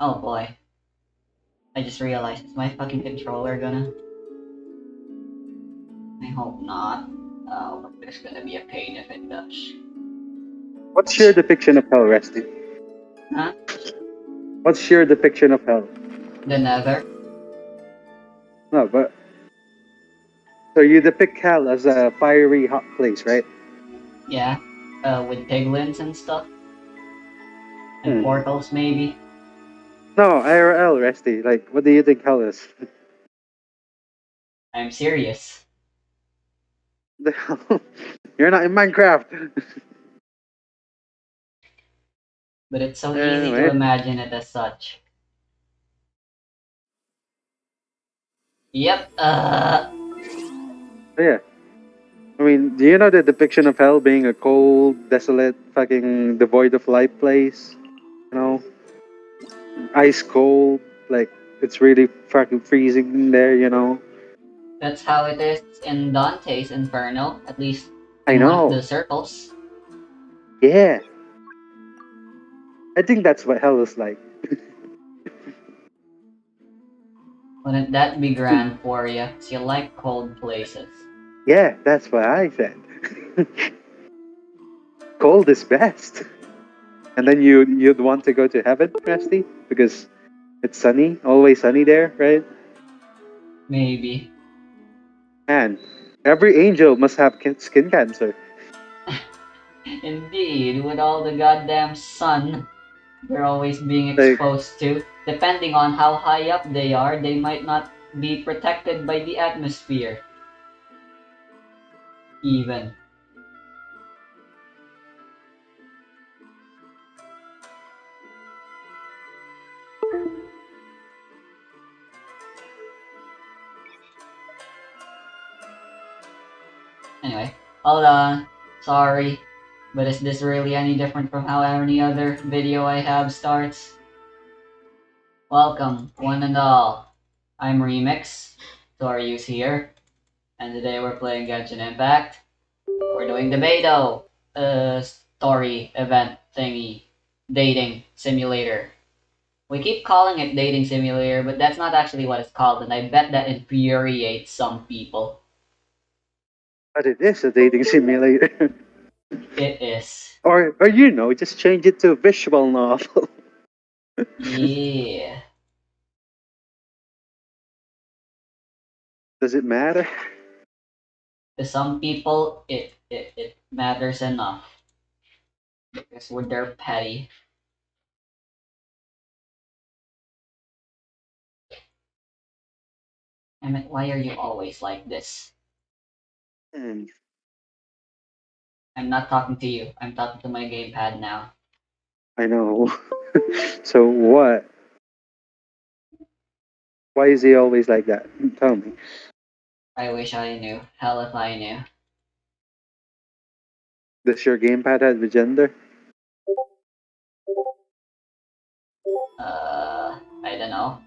Oh boy. I just realized, is my fucking controller gonna... I hope not. Oh, but there's gonna be a pain if it does. What's your depiction of hell, Rusty? Huh? What's your depiction of hell? The nether? No, but so you depict hell as a fiery hot place, right? Yeah. With piglins and stuff. And Hmm. portals, maybe. No, IRL, Rusty. Like, what do you think hell is? I'm serious. The hell? You're not in Minecraft. But it's so easy to Anyway, imagine it as such. Yep, so yeah. I mean, do you know the depiction of hell being a cold, desolate, fucking devoid of life place? You know, ice cold, like it's really fucking freezing in there. You know. that's how it is in Dante's Inferno, at least I in one of the know. circles. Yeah, I think that's what hell is like. Wouldn't that be grand for you? 'Cause you like cold places. Yeah, that's what I said. Cold is best. And then you'd want to go to heaven, Rusty, because it's sunny, always sunny there, right? Maybe. And every angel must have skin cancer. Indeed, with all the goddamn sun they're always being Like, exposed to, depending on how high up they are, they might not be protected by the atmosphere. Even. Anyway, hold on. Sorry. But is this really any different from how any other video I have starts? Welcome, one and all. I'm Remix. Torius here. And today we're playing Genshin Impact. We're doing the Beidou story event thingy. Dating simulator. We keep calling it dating simulator, but that's not actually what it's called, and I bet that infuriates some people. but it is a dating simulator. It is. Or just change it to a visual novel. Yeah. Does it matter? To some people, it matters enough. Because they're petty. I mean, why are you always like this? Hmm, I'm not talking to you. I'm talking to my gamepad now. I know. So what? Why is he always like that? Tell me. I wish I knew. Hell if I knew. Does your gamepad have a gender? I don't know.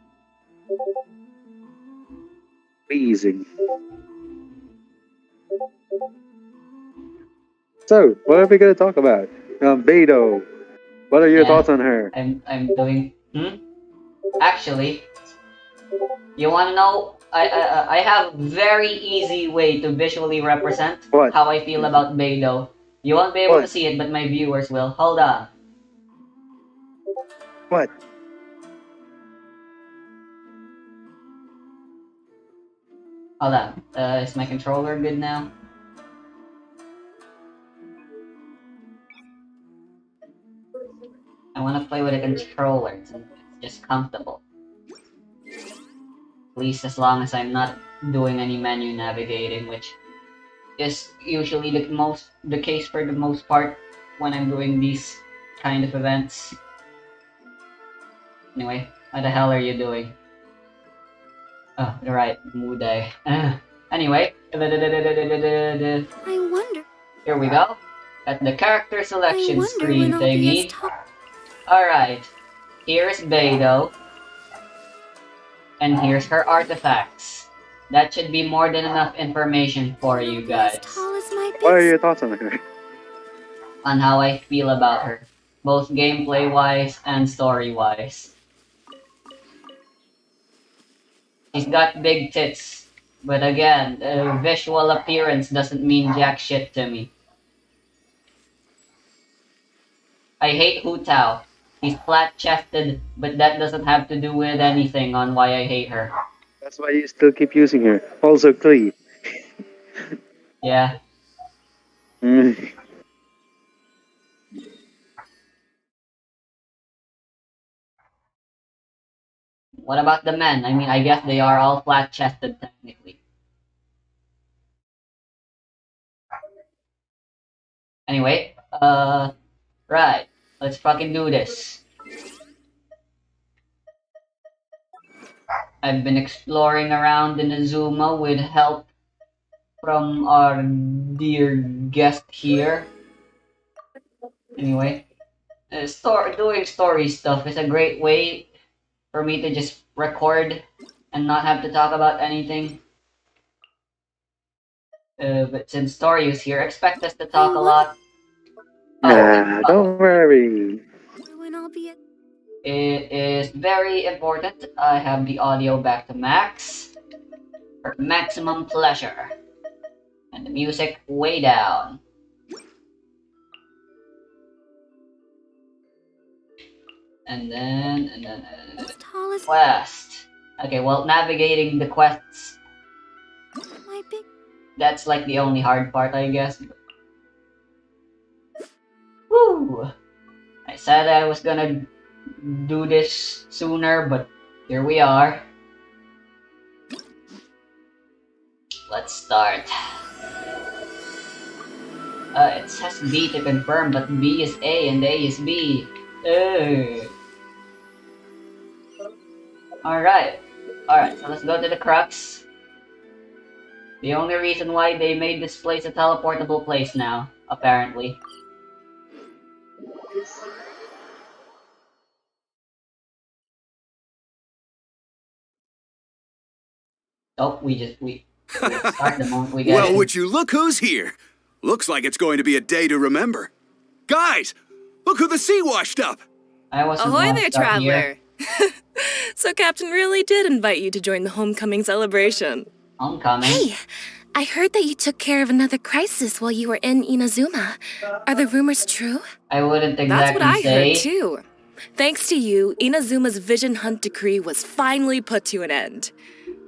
Pleasing. So, what are we gonna talk about? Beto. What are your Yeah, thoughts on her? I'm doing. Actually, you wanna know? I have very easy way to visually represent What? how I feel about Beidou. You won't be able to What? see it, but my viewers will. Hold on. What? Hold on. Is my controller good now? I want to play with a controller. It's just comfortable. At least as long as I'm not doing any menu navigating, which is usually the case for the most part when I'm doing these kind of events. Anyway, what the hell are you doing? Oh, you're right, Muday. Anyway, I wonder. here we go. At the character I selection wonder when screen I'll be as thingy. tall. Alright, here's Beidou, and here's her artifacts. That should be more than enough information for you As guys tall as my What are big. your thoughts on her? on how I feel about her, both gameplay wise and story wise. She's got big tits. But again, visual appearance doesn't mean jack shit to me. I hate Hu Tao. He's flat-chested, but that doesn't have to do with anything on why I hate her. That's why you still keep using her. Also, Klee. Yeah. Mm. What about the men? I mean, I guess they are all flat-chested technically. Anyway, right. Let's fucking do this. I've been exploring around in Azuma with help from our dear guest here. Anyway, doing story stuff is a great way for me to just record and not have to talk about anything. But since Story is here, expect us to talk a lot. Oh, and Nah, don't worry. When I'll be at it is very important. I have the audio back to max for maximum pleasure, and the music way down. And then as tall as quest. Okay, well, navigating the quests, my big. that's like the only hard part, I guess. Woo! I said I was gonna do this sooner, but here we are. Let's start. It says B to confirm, but B is A and A is B. Alright. Alright, so let's go to the crux. The only reason why they made this place a teleportable place now, apparently. Oh, we start the moment we get Well, in. would you look who's here? Looks like it's going to be a day to remember. Guys, look who the sea washed up! I wasn't Ahoy gonna there, start here. traveler! So Captain really did invite you to join the homecoming celebration. Homecoming. Hey, I heard that you took care of another crisis while you were in Inazuma. Are the rumors true? I wouldn't exactly That's what I say. heard too. Thanks to you, Inazuma's vision hunt decree was finally put to an end.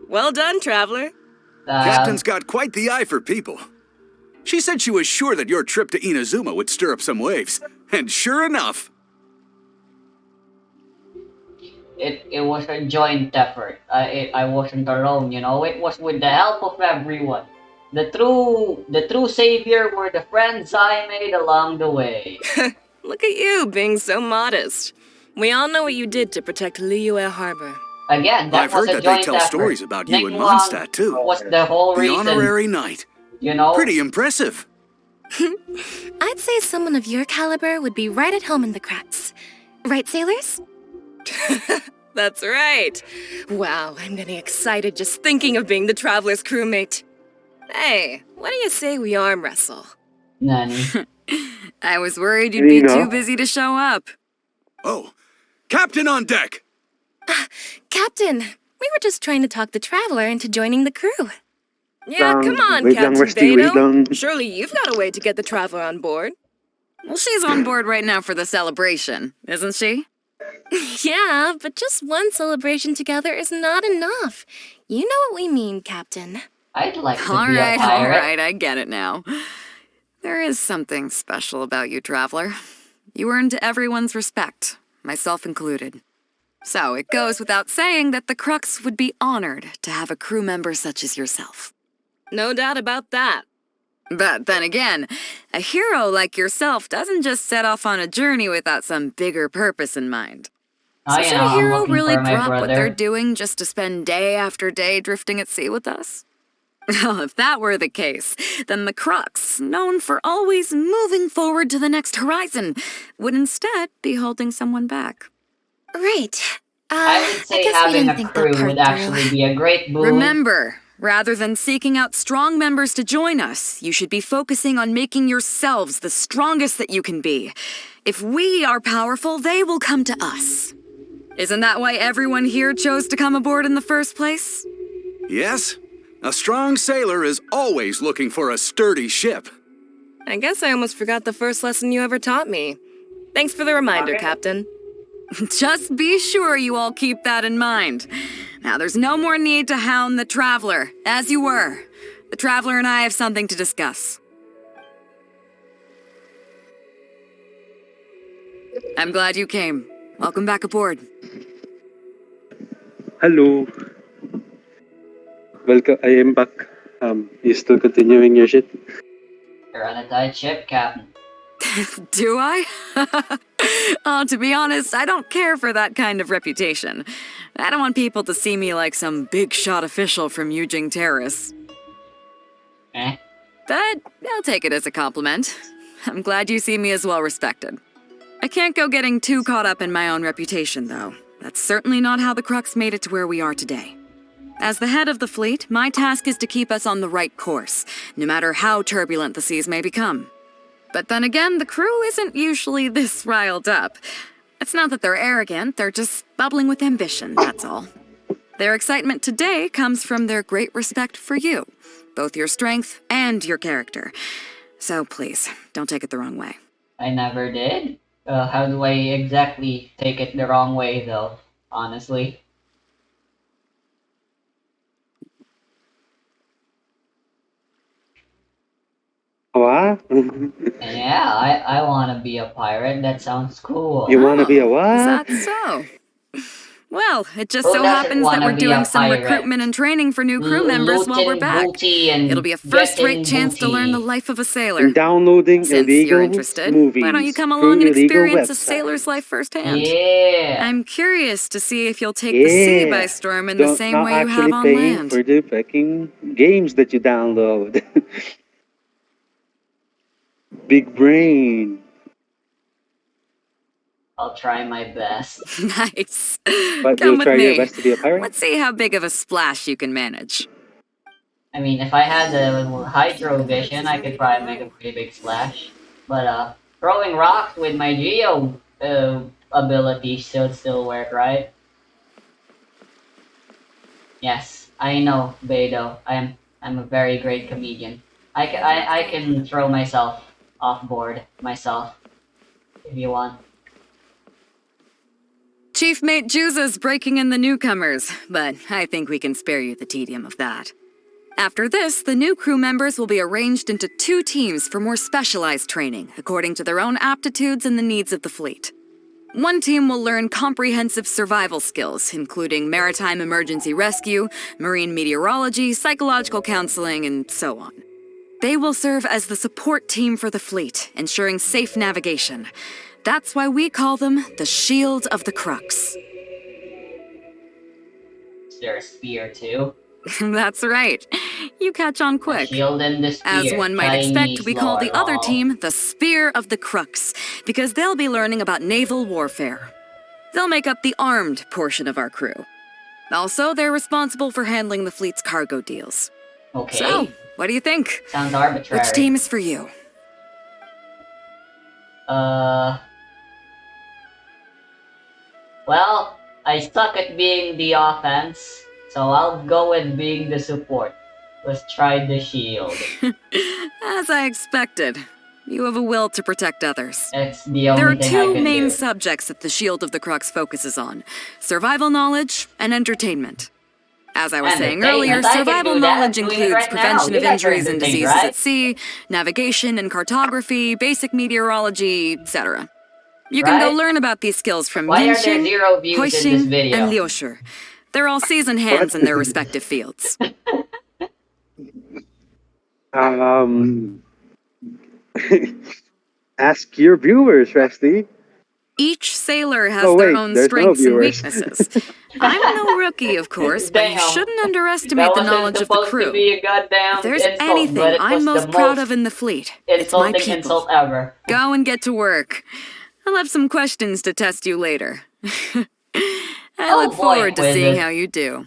Well done, traveler. Captain's got quite the eye for people. She said she was sure that your trip to Inazuma would stir up some waves. And sure enough, It was a joint effort. I wasn't alone, you know. It was with the help of everyone. The true savior were the friends I made along the way. Look at you, being so modest. We all know what you did to protect Liyue Harbor. Again, that I've was heard a that they joint tell effort. stories about you and Ningguang Mondstadt, too. was the whole The reason, honorary knight. you know. Pretty impressive. I'd say someone of your caliber would be right at home in the cracks. Right, sailors? That's right. Wow, I'm getting excited just thinking of being the traveler's crewmate. Hey, what do you say we arm wrestle? Nani. I was worried you'd be Nina? too busy to show up. Oh, Captain on deck! Captain, we were just trying to talk the traveler into joining the crew. Yeah, Lang, come on, wait lang, Captain Rusty, wait lang. Beto. Surely you've got a way to get the traveler on board. Well, she's on board right now for the celebration, isn't she? Yeah, but just one celebration together is not enough. You know what we mean, Captain. I'd like to All be a right, pirate. I get it now. There is something special about you, traveler. You earned everyone's respect, myself included. So it goes without saying that the Crux would be honored to have a crew member such as yourself. No doubt about that. But then again, a hero like yourself doesn't just set off on a journey without some bigger purpose in mind. I So should know, a I'm hero looking really for my drop what they're brother. doing just to spend day after day drifting at sea with us? Well, if that were the case, then the Crux, known for always moving forward to the next horizon, would instead be holding someone back. Right. I would say guess we having didn't a think crew that part would through. actually be a great boon. Remember, rather than seeking out strong members to join us, you should be focusing on making yourselves the strongest that you can be. If we are powerful, they will come to us. Isn't that why everyone here chose to come aboard in the first place? Yes? A strong sailor is always looking for a sturdy ship. I guess I almost forgot the first lesson you ever taught me. Thanks for the reminder, Okay. Captain. Just be sure you all keep that in mind. Now, there's no more need to hound the Traveler, as you were. The Traveler and I have something to discuss. I'm glad you came. Welcome back aboard. Hello. Welcome. I am back. You still continuing your shit? You're on a tight ship, Captain. Do I? To be honest, I don't care for that kind of reputation. I don't want people to see me like some big shot official from Yujing Terrace. Eh? But I'll take it as a compliment. I'm glad you see me as well respected. I can't go getting too caught up in my own reputation, though. That's certainly not how the Crux made it to where we are today. As the head of the fleet, my task is to keep us on the right course, no matter how turbulent the seas may become. But then again, the crew isn't usually this riled up. It's not that they're arrogant, they're just bubbling with ambition, that's all. Their excitement today comes from their great respect for you, both your strength and your character. So please, don't take it the wrong way. I never did. How do I exactly take it the wrong way, though? Honestly. What? Yeah, I want to be a pirate. That sounds cool. You wanna be a Is what? that so? Well, it just Who so doesn't happens that wanna we're be a doing some pirate? recruitment and training for new crew members while we're Looting back. booty and It'll be a first-rate getting chance to learn the booty. life of a sailor. And downloading Since you're illegal interested, movies why don't you come through along and illegal experience a websites. sailor's life firsthand? Yeah. I'm curious to see if you'll take the sea by storm in the same Not way you have actually on paying land. for the fucking games that you download. Big brain. I'll try my best. Nice. But Come you'll with try your me. best to be a pirate? Let's see how big of a splash you can manage. I mean, if I had the hydro vision, I could probably make a pretty big splash. But throwing rocks with my geo ability should still work, right? Yes, I know, Beidou. I'm a very great comedian. I can throw myself off board myself if you want. Chief Mate Juza's breaking in the newcomers, but I think we can spare you the tedium of that. After this, the new crew members will be arranged into 2 teams for more specialized training, according to their own aptitudes and the needs of the fleet. One team will learn comprehensive survival skills, including maritime emergency rescue, marine meteorology, psychological counseling, and so on. They will serve as the support team for the fleet, ensuring safe navigation. That's why we call them the Shield of the Crux. Is there a spear too? That's right. You catch on The quick. shield and the spear. As one might expect, Chinese we call the other lore. team the Spear of the Crux, because they'll be learning about naval warfare. They'll make up the armed portion of our crew. Also, they're responsible for handling the fleet's cargo deals. Okay. So, what do you think? Sounds arbitrary. Which team is for you? Well, I suck at being the offense, so I'll go with being the support. Let's try the shield. As I expected, you have a will to protect others. It's the There are only thing I 2 can main do. subjects that the Shield of the Crux focuses on: survival knowledge and entertainment. As I was saying earlier, Entertainment, I can survival do that. knowledge Doing it includes right now. prevention You of guys are injuries and entertained, diseases right? at sea, navigation and cartography, basic meteorology, etc. You can go Right? learn about these skills from Why are there Genshin, 0 views in this Huixing, video? and Liushi. They're all seasoned hands in their respective fields. Ask your viewers, Rusty. Each sailor has Oh, their wait, own there's no strengths and viewers. weaknesses. I'm no rookie, of course, but you Damn. shouldn't underestimate the That wasn't knowledge of the supposed to crew. be a goddamn If there's insult, anything but it I'm was most the proud most of in the fleet, it's my insulting people. insult ever. Go and get to work. I'll have some questions to test you later. I Oh look boy, forward to seeing Wizard. how you do.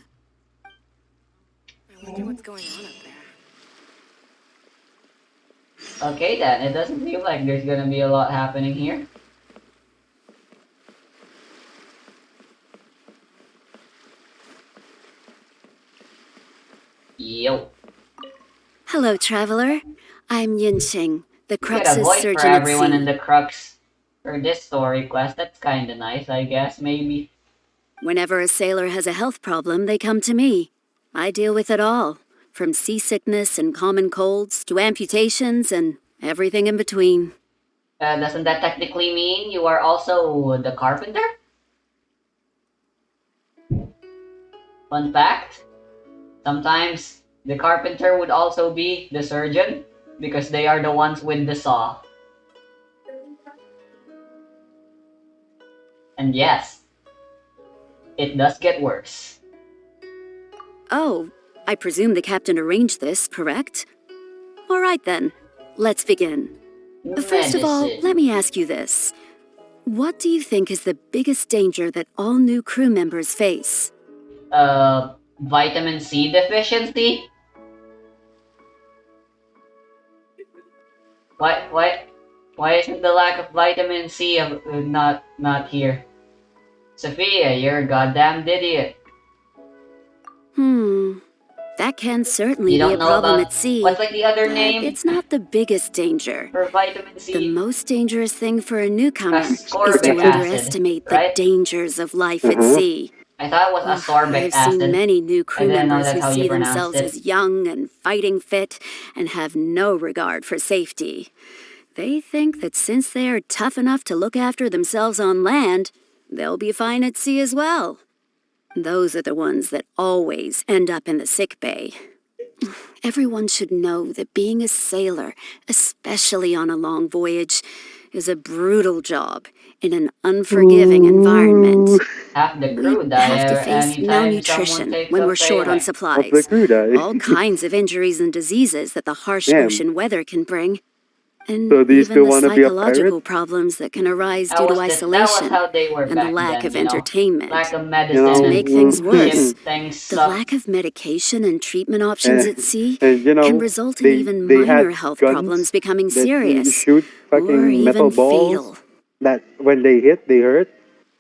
I wonder what's going on up there. Okay then, it doesn't feel like there's gonna be a lot happening here. Yo. Hello, traveler. I'm Yinxing, the You get a Crux's voice for surgeon at everyone in sea. the Crux for this story quest. That's kinda nice, I guess, maybe. Whenever a sailor has a health problem, they come to me. I deal with it all, from seasickness and common colds to amputations and everything in between. Doesn't that technically mean you are also the carpenter? Fun fact, sometimes the carpenter would also be the surgeon because they are the ones with the saw. And yes, it does get worse. Oh, I presume the captain arranged this, correct? All right then, let's begin. First of all, Medicine. let me ask you this. What do you think is the biggest danger that all new crew members face? Vitamin C deficiency? Why isn't the lack of vitamin C not here? Sophia, you're a goddamn idiot. That can certainly You be a don't know problem about at sea. what's like the other But name it's not the biggest danger. for vitamin The C? most dangerous thing for a newcomer is to Ascorbic acid, underestimate the right? dangers of life at Uh-huh. sea. I thought it was ascorbic I've seen acid. many new I crew didn't know members that's who how you see pronounced themselves it. as young and fighting fit and have no regard for safety. They think that since they are tough enough to look after themselves on land, they'll be fine at sea as well. Those are the ones that always end up in the sick bay. Everyone should know that being a sailor, especially on a long voyage, is a brutal job in an unforgiving environment. Half the We crew die have to face anytime someone malnutrition takes when up we're short on sailing. Of the supplies, crew die. all kinds of injuries and diseases that the harsh Damn. ocean weather can bring, and So do you even still the want to be a psychological pirate? problems that can arise That due to was isolation how they were and the back lack then, of you know. entertainment. Lack of You medicine know, To and make things worse, ship things the suck. lack of medication and treatment options at sea and you can know, result in they even they minor had health guns problems becoming that serious, shoot or fucking metal even balls fatal. that when they hit, they hurt,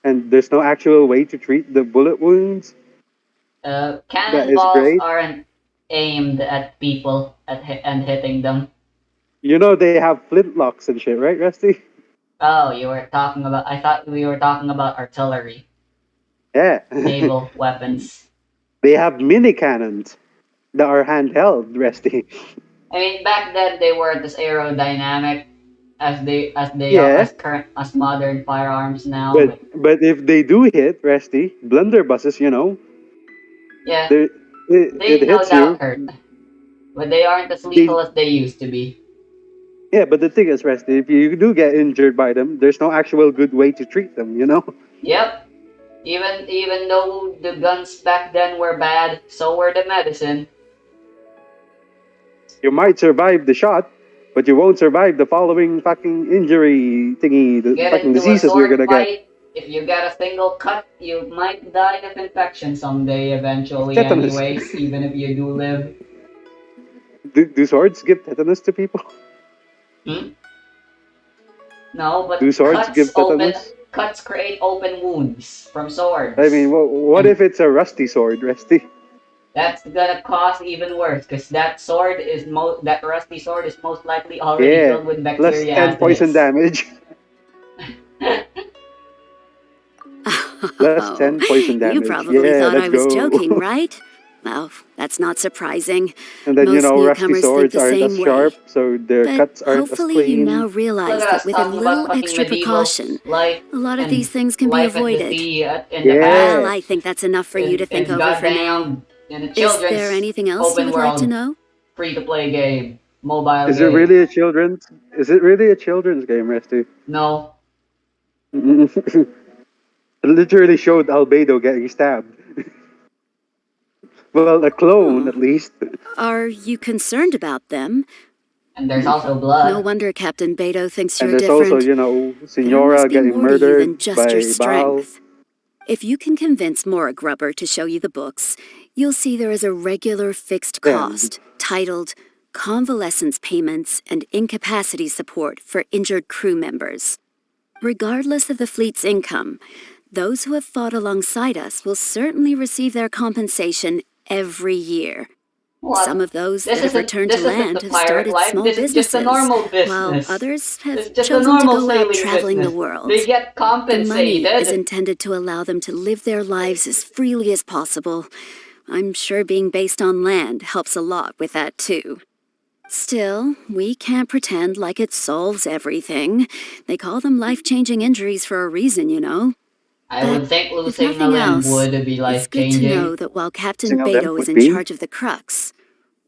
and there's no actual way to treat the bullet wounds. That is Cannonballs great. aren't aimed at people and hitting them. You know they have flintlocks and shit, right, Rusty? Oh, you were talking about. I thought we were talking about artillery, Yeah. naval weapons. They have mini cannons that are handheld, Rusty. I mean, back then they weren't as aerodynamic as they are Yeah, as modern firearms now. but if they do hit, Rusty, blunderbusses, you know, Yeah, they it they no hits doubt you. hurt, but they aren't as They lethal as they used to be. Yeah, but the thing is, Rusty, if you do get injured by them, there's no actual good way to treat them, you know? Yep. Even though the guns back then were bad, so were the medicine. You might survive the shot, but you won't survive the following fucking injury thingy, the Get fucking into a diseases you're sword gonna get. fight. If you get a single cut, you might die of infection someday eventually Tetanus. anyways, even if you do live. Do swords give tetanus to people? Hmm? No, but Do swords give tetanus? cuts create open wounds from swords. I mean, what if it's a rusty sword, Rusty? That's gonna cause even worse, because that rusty sword is most likely already Yeah, filled with plus bacteria 10 as it poison is. damage. Plus 10 poison You damage. probably Yeah, thought let's I was go. joking, right? Well, that's not surprising. And then, Most rusty newcomers think swords the aren't as same way. sharp, so their But cuts aren't as hopefully you now clean. Look realize at that us with a talking about little fucking extra medieval precaution, life a lot of and these things can be life at the avoided. sea in the Yeah. Well, past. I think that's enough for you to think In over for now. goddamn in a Is children's there anything else you open would like to world know? free to play game, mobile Is it game. really a children's? Is it really a children's game, Rusty? No. It literally showed Albedo getting stabbed. Well, a clone, at least. Are you concerned about them? And there's also No blood. wonder Captain Beto thinks And you're there's also, different. There Senora must be getting more to you than murdered just your by Val. strength. If you can convince Mora Grubber to show you the books, you'll see there is a regular fixed Yeah. cost titled Convalescence Payments and Incapacity Support for Injured Crew Members. Regardless of the fleet's income, those who have fought alongside us will certainly receive their compensation every year. Some What? of those that have returned to This isn't land the have pirate started life. small This is just a businesses, normal while business. others It's have just a chosen to normal go out sailing traveling the business. They world. get The money is compensated. intended to allow them to live their lives as freely as possible. I'm sure being based on land helps a lot with that too. Still, we can't pretend like it solves everything. They call them life-changing injuries for a reason, you know. I But would think if losing a nothing ling else, would be it's life good to know changing. that while Captain Sing of them Beto is would in be charge of the Crux,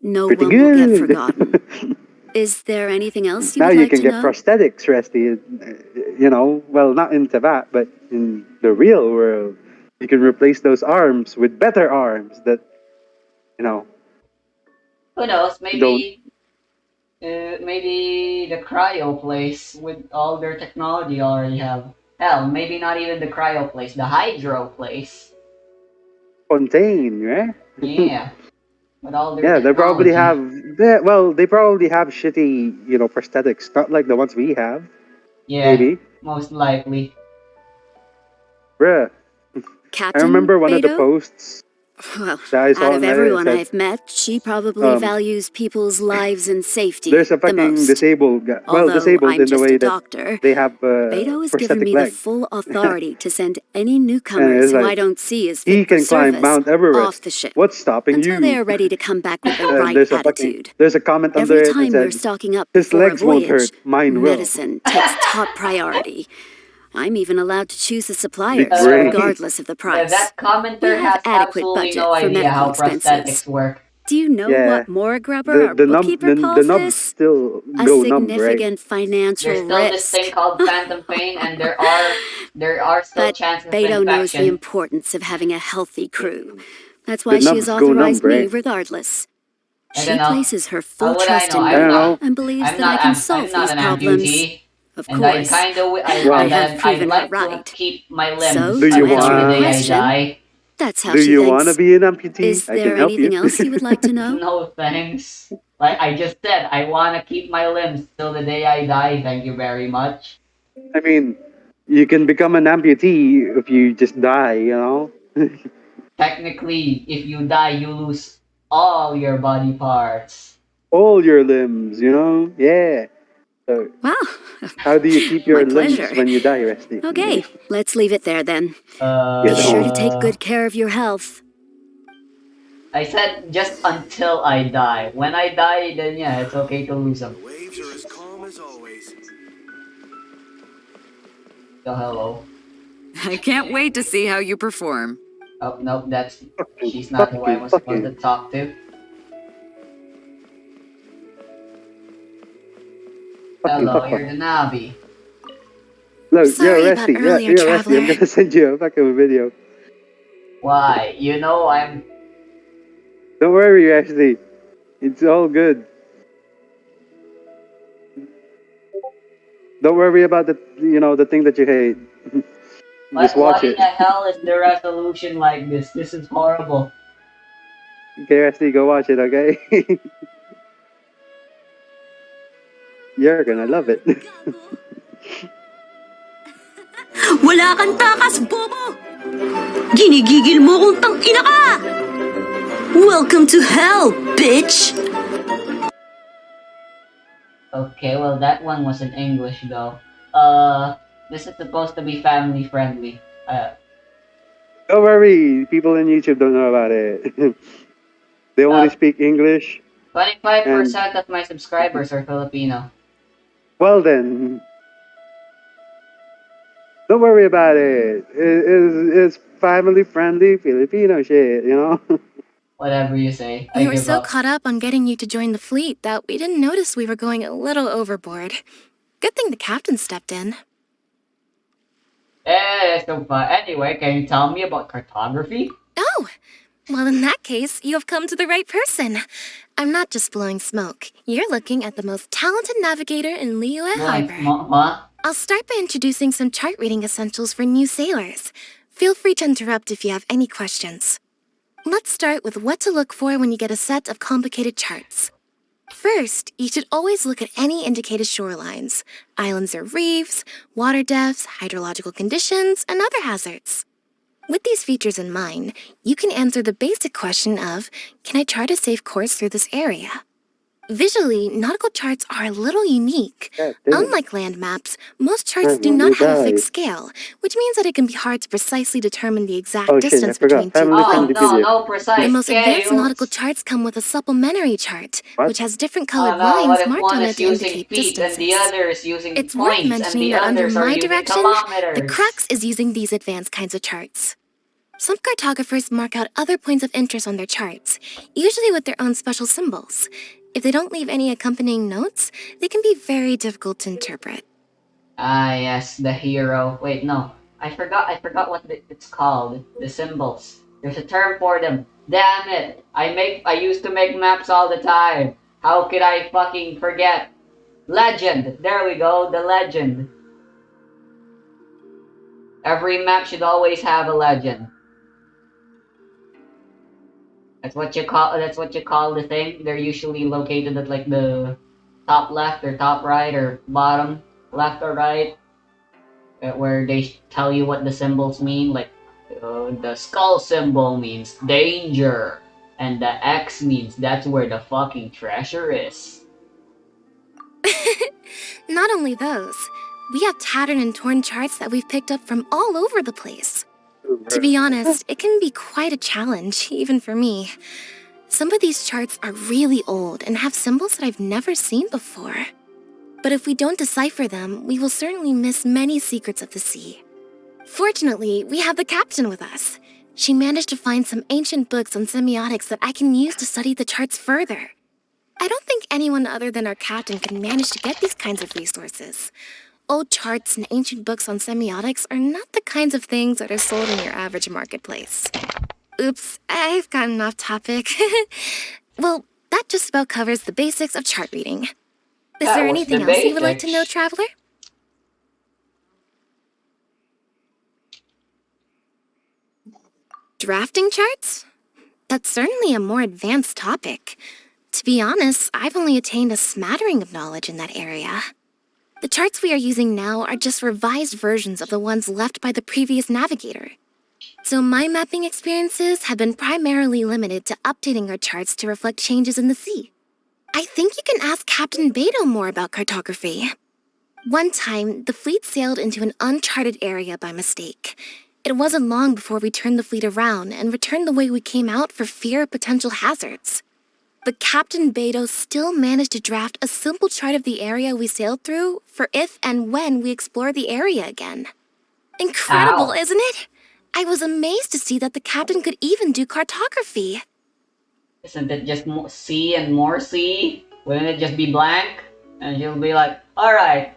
no pretty one will get good. forgotten. Is there anything else you Now would you like can to get know? prosthetics, Resty. You know, well, not in Tibet, but in the real world, you can replace those arms with better arms that, you know, Who knows? don't. Maybe the cryo place with all their technology already have. Hell, maybe not even the cryo place, the hydro place. Contain, right? Yeah, with all their Yeah, they probably have. technology. Well, they probably have shitty, prosthetics, not like the ones we have. Yeah, Maybe, most likely. bruh. I Captain remember one of the Beto? posts Well, that I out saw of on Reddit. It everyone said, I've met, she probably um, values people's lives and safety "There's a the fucking most. disabled guy. Well, Although disabled I'm in the just a way that doctor, they have Beto has given prosthetic me the legs, full authority to send any and newcomers it's who I like don't see as he fit for can climb service Mount Everest. off the ship What's stopping until they you?" are ready to come back with the right attitude. There's a comment under Every it that time we're said, stocking up "His before a legs won't voyage, hurt, mine will." medicine takes top priority. I'm even allowed to choose the Be suppliers, great. regardless of the price. That commenter We have has adequate absolutely budget no for idea medical how expenses. prosthetics work. Do you know Yeah, what Mora Grubber, our bookkeeper, the calls nubs this? still A go numb, right? significant There's financial still this thing risk. called phantom pain, and there are still But chances of Beto knows the infection. importance of having a healthy crew. That's The why she has nubs go numb, authorized me right? regardless. I don't She know. places her How full would I trust know? in I don't I'm me know. not. and believes I'm that I not. can I'm solve not these an problems. amputee, Of and I course, kind of. I Well, have I'd proven her like to right. keep my So, limbs do you to answer until the your day I want question, die. that's how do she you want to thinks. be an amputee? Is I can there help anything you. else you would like to know? No thanks. Like I just said, I want to keep my limbs till the day I die. Thank you very much. I mean, you can become an amputee if you just die, you know? Technically, if you die, you lose all your body parts. All your limbs, you know? Yeah. So, Well, how do you keep my your limbs pleasure. when you die, Resty? Okay, let's leave it there then. You Be sure to don't. take Uh, good care of your health. I said just until I die. When I die, then yeah, it's okay to lose them. The waves are as calm as always. So hello. I can't wait to see how you perform. Oh nope, she's not who I Fucking, was supposed to fucking. talk to. Fucking Hello, fuck, you're fuck. the Navi. Look, yo, Sorry about Resty. Yeah, earlier, yeah, Resty. I'm Traveler. gonna send you a fucking video. Why? You know I'm. Don't worry, Resty. It's all good. Don't worry about the thing that you hate. Just watch What in it. the hell is the resolution like this? This is horrible. Okay, Resty, go watch it, okay? You're gonna love it. Wala kang takas, bobo! Ginigigil mo kung tangina ka! Welcome to hell, bitch! Okay, well that one was in English though. This is supposed to be family friendly. Don't worry, people in YouTube don't know about it. They only Uh, speak English, and 25% of my subscribers are Filipino. well then, don't worry about it. It's family friendly Filipino shit, you know? Whatever you say, I We were give so up. caught up on getting you to join the fleet that we didn't notice we were going a little overboard. Good thing the captain stepped in. So anyway, can you tell me about cartography? Oh, well, in that case, you have come to the right person. I'm not just blowing smoke. You're looking at the most talented navigator in Liyue Harbor. Huh? I'll start by introducing some chart reading essentials for new sailors. Feel free to interrupt if you have any questions. Let's start with what to look for when you get a set of complicated charts. First, you should always look at any indicated shorelines, islands or reefs, water depths, hydrological conditions, and other hazards. With these features in mind, you can answer the basic question of, can I chart a safe course through this area? Visually, nautical charts are a little unique. God damn. Unlike land maps, most charts do Grandma, not you have a died. fixed scale, which means that it can be hard to precisely determine the exact Oh shit, I distance forgot. between two Family Oh friendly points. no, video. no The precise most advanced nautical scales. charts come with a supplementary chart, What? which has different Oh colored no, what lines if marked one on is it to using indicate feet and the distances. other is using It's worth points and mentioning the that under others are my using direction, the kilometers? crux is using these advanced kinds of charts. Some cartographers mark out other points of interest on their charts, usually with their own special symbols. If they don't leave any accompanying notes, they can be very difficult to interpret. Ah yes, the hero. Wait, no. I forgot what it's called. The symbols. There's a term for them. Damn it. I used to make maps all the time. How could I fucking forget? Legend. There we go, the legend. Every map should always have a legend. That's what you call the thing. They're usually located at like the top left or top right or bottom left or right, where they tell you what the symbols mean. Like the skull symbol means danger, and the X means that's where the fucking treasure is. Not only those, we have tattered and torn charts that we've picked up from all over the place. To be honest, it can be quite a challenge, even for me. Some of these charts are really old and have symbols that I've never seen before. But if we don't decipher them, we will certainly miss many secrets of the sea. Fortunately, we have the captain with us. She managed to find some ancient books on semiotics that I can use to study the charts further. I don't think anyone other than our captain could manage to get these kinds of resources. Old charts and ancient books on semiotics are not the kinds of things that are sold in your average marketplace. Oops, I've gotten off topic. Well, that just about covers the basics of chart reading. Is That there was anything the else you would like to know, basics. Traveler? Drafting charts? That's certainly a more advanced topic. To be honest, I've only attained a smattering of knowledge in that area. The charts we are using now are just revised versions of the ones left by the previous navigator. So my mapping experiences have been primarily limited to updating our charts to reflect changes in the sea. I think you can ask Captain Beto more about cartography. One time, the fleet sailed into an uncharted area by mistake. It wasn't long before we turned the fleet around and returned the way we came out for fear of potential hazards. But Captain Beto still managed to draft a simple chart of the area we sailed through for if and when we explore the area again. Incredible, Ow. isn't it? I was amazed to see that the captain could even do cartography. Isn't it just C and more C? Wouldn't it just be blank? And she'll be like, alright,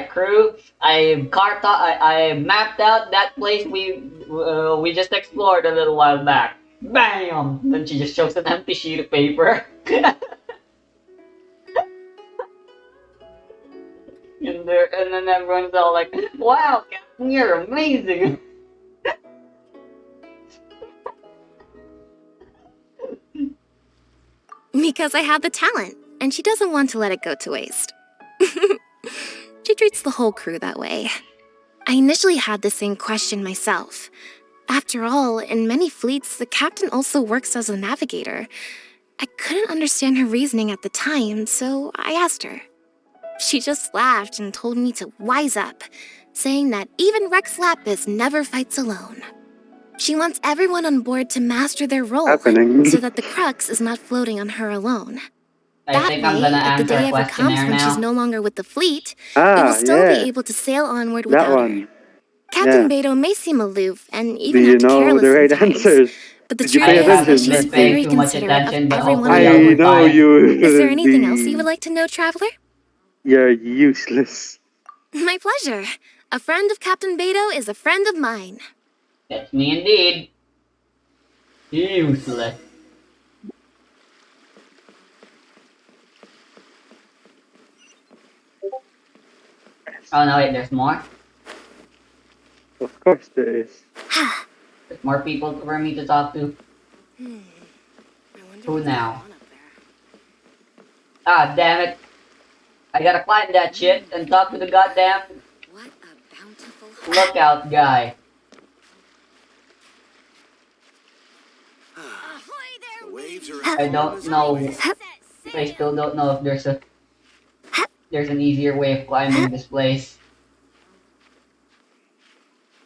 crew. I mapped out that place we just explored a little while back. Bam! Then she just shows an empty sheet of paper. And then everyone's all like, wow, Captain, you're amazing. Because I have the talent, and she doesn't want to let it go to waste. She treats the whole crew that way. I initially had the same question myself. After all, in many fleets, the captain also works as a navigator. I couldn't understand her reasoning at the time, so I asked her. She just laughed and told me to wise up, saying that even Rex Lapis never fights alone. She wants everyone on board to master their role, Happening. so that the crux is not floating on her alone. I That think way, I'm gonna if the answer day a ever comes questionnaire when she's now. no longer with the fleet, it will still be Yeah. able to sail onward That without her. one. Captain Yeah. Beto may seem aloof and Do even you act know careless the right sometimes, answers? but the Did you truth pay I is that haven't attention? she's been paying very too much considerate of attention, but everyone hopefully on I over board. know time. you Is there wouldn't anything else you would be. like to know, Traveler? You're useless. My pleasure. A friend of Captain Beto is a friend of mine. That's me indeed. Useless. Oh no, wait, there's more? Of course there is. There's more people for me to talk to. Who now? Ah, damn it. I gotta climb that shit and talk to the goddamn What a bountiful lookout guy. Waves are I don't know. I still don't know if there's an easier way of climbing this place.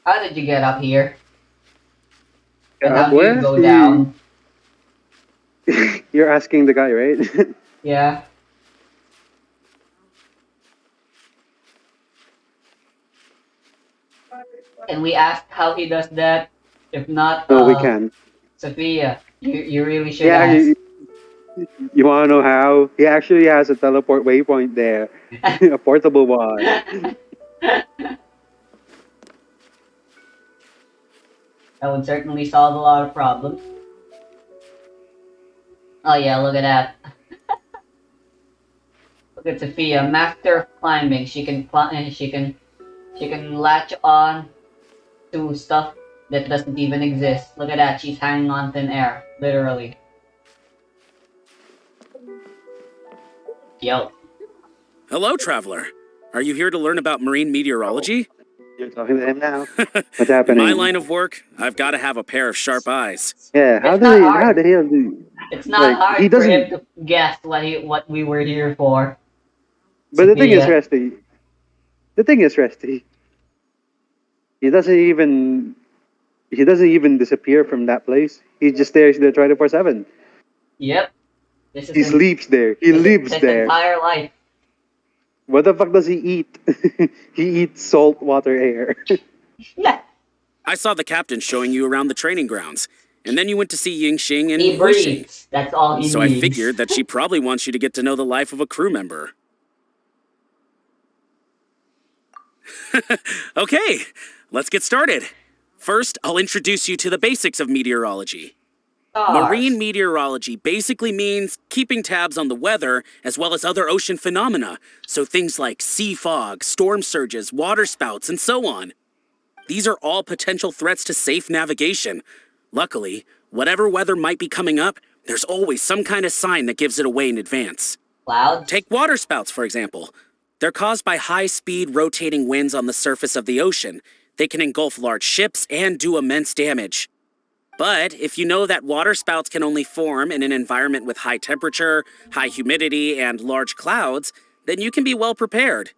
How did you get up here? Yeah, And up how do you where? go down? You're asking the guy, right? Yeah. And we asked how he does that. If not, No, we can. Sophia, you really should Yeah, ask. you want to know how? He actually has a teleport waypoint there, a portable one. That would certainly solve a lot of problems. Oh yeah, look at that. Look at Sophia, master of climbing. She can climb. She can latch on to stuff that doesn't even exist. Look at that. She's hanging on thin air, literally. Yo. Hello, traveler. Are you here to learn about marine meteorology? You're talking to him now. What's In my happening? line of work, I've got to have a pair of sharp eyes. Yeah, It's not how hard. the hell do It's not like he hard for him doesn't? to guess what we were here for. But the thing is, Sophia. Resty. The thing is, Resty. He doesn't even disappear from that place. He just stays there 24/7. Yep. This is He sleeps there. He lives his there. entire life. What the fuck does he eat? He eats salt water air. I saw the captain showing you around the training grounds, and then you went to see Yingxing and He Huixing. breathes. That's all he So I needs. figured that she probably wants you to get to know the life of a crew member. Okay, let's get started. First, I'll introduce you to the basics of meteorology. Marine meteorology basically means keeping tabs on the weather as well as other ocean phenomena, so things like sea fog, storm surges, waterspouts, and so on. These are all potential threats to safe navigation. Luckily, whatever weather might be coming up, there's always some kind of sign that gives it away in advance. Clouds? Take waterspouts, for example. They're caused by high-speed rotating winds on the surface of the ocean. They can engulf large ships and do immense damage. But if you know that waterspouts can only form in an environment with high temperature, high humidity, and large clouds, then you can be well prepared.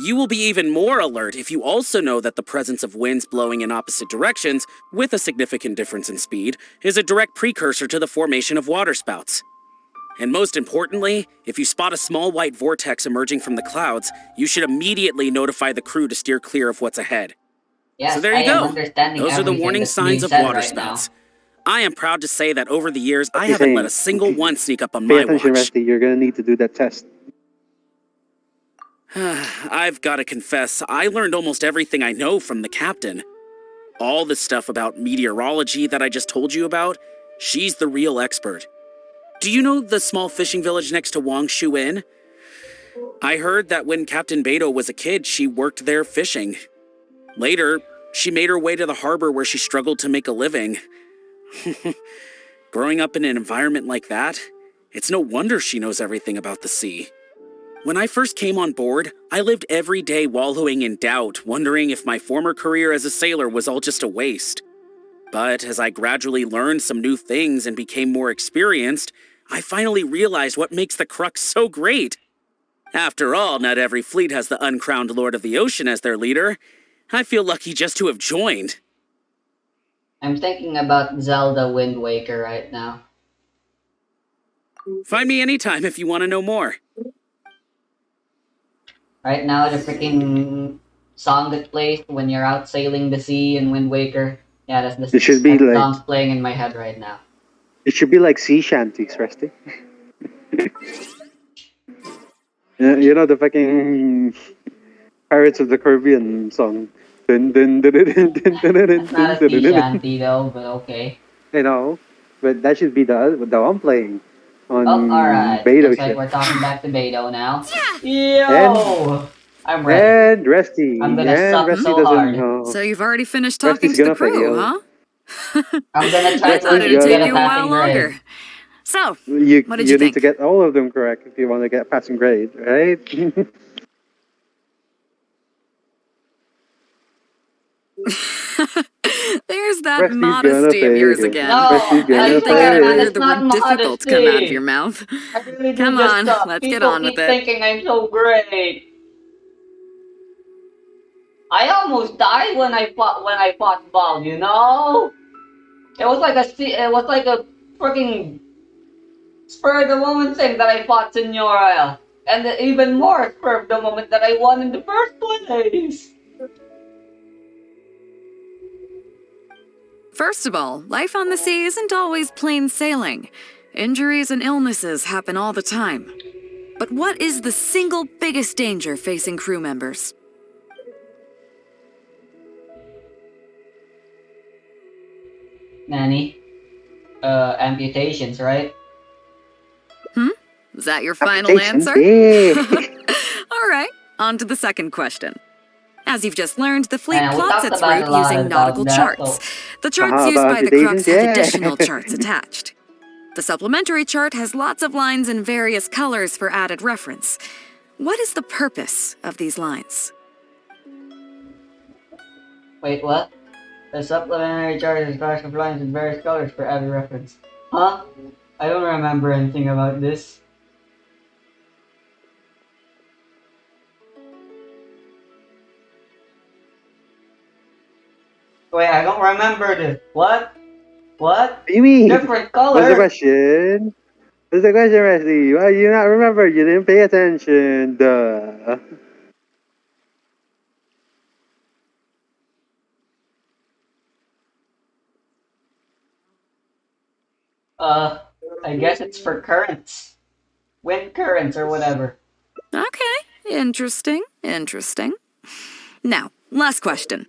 You will be even more alert if you also know that the presence of winds blowing in opposite directions, with a significant difference in speed, is a direct precursor to the formation of waterspouts. And most importantly, if you spot a small white vortex emerging from the clouds, you should immediately notify the crew to steer clear of what's ahead. Yes, So there you I am go. understanding Those are the everything warning that's signs being of said waterspouts. right I am proud to say that over the years, I He's haven't saying, let a single one sneak up on pay my attention, watch. Resty. You're gonna need to do that test. I've got to confess, I learned almost everything I know from the captain. All the stuff about meteorology that I just told you about, she's the real expert. Do you know the small fishing village next to Wangshu Inn? I heard that when Captain Beto was a kid, she worked there fishing. Later, she made her way to the harbor where she struggled to make a living. Growing up in an environment like that, it's no wonder she knows everything about the sea. When I first came on board, I lived every day wallowing in doubt, wondering if my former career as a sailor was all just a waste. But as I gradually learned some new things and became more experienced, I finally realized what makes the Crux so great. After all, not every fleet has the uncrowned Lord of the Ocean as their leader. I feel lucky just to have joined. I'm thinking about Zelda Wind Waker right now. Find me anytime if you want to know more. Right now, the freaking song that plays when you're out sailing the sea in Wind Waker. Yeah, that's It should be that like song's playing in my head right now. it should be like sea shanties, Resty. You know the fucking Pirates of the Caribbean song. Dun, dun, dun, dun, dun, dun, dun, dun, It's not a dun, sea dun, dun. shanty though, but okay. I know, but that should be the one playing on Oh, alright. Beto Looks like ship. we're talking back to Beto now. Yo! I'm ready. And Resty, I'm gonna suck Resty so doesn't hard. know. So you've already finished talking Resty's to the gonna crew, fail. huh? I'm gonna try I thought to it'd get take a you a while passing grade. longer. So, You what did you need think? to get all of them correct if you want to get a passing grade, right? There's that Presty's gonna modesty of yours fake it. again. Presty's No, I gonna I didn't think swear, I'd ever man, hear it's the not word difficult come out of your modesty. mouth. I really do Come just on, let's get people on with keep it. thinking I'm so great. I almost died when I fought Val, you know? It was like a freaking spur of the moment thing that I fought Senora. And even more spur of the moment that I won in the first place. First of all, life on the sea isn't always plain sailing. Injuries and illnesses happen all the time. But what is the single biggest danger facing crew members? Nanny, amputations, right? Is that your final Amputation? answer? Yeah. All right, on to the second question. As you've just learned, the fleet And we plots talked its about route a lot using about nautical that, charts. so The charts used About by the Crux amputations? have Yeah. additional charts attached. The supplementary chart has lots of lines in various colors for added reference. What is the purpose of these lines? wait, what? The supplementary chart is colors of lines in various colors for added reference. Huh? I don't remember anything about this. Wait, I don't remember this. What? What? What do you mean? Different What's the color? question? What's the question, Wesley? Why do you not remember? You didn't pay attention. Duh. I guess it's for currents. Wind currents or whatever. Okay, interesting. Now, last question.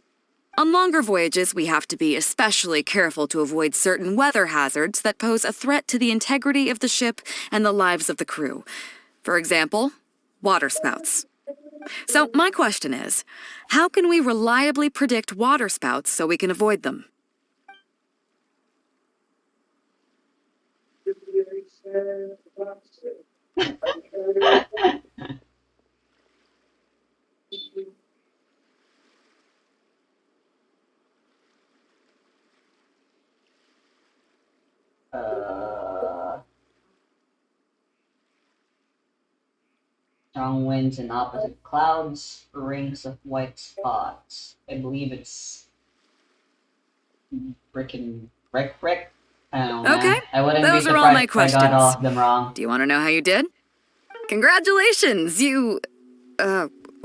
On longer voyages, we have to be especially careful to avoid certain weather hazards that pose a threat to the integrity of the ship and the lives of the crew. For example, waterspouts. So, my question is, how can we reliably predict waterspouts so we can avoid them? Uh, strong winds and opposite clouds, rings of white spots. I believe it's freaking Rick. I don't know, Okay, man. I wouldn't be those are all my surprised if I got all questions. of them wrong. Do you want to know how you did? Congratulations!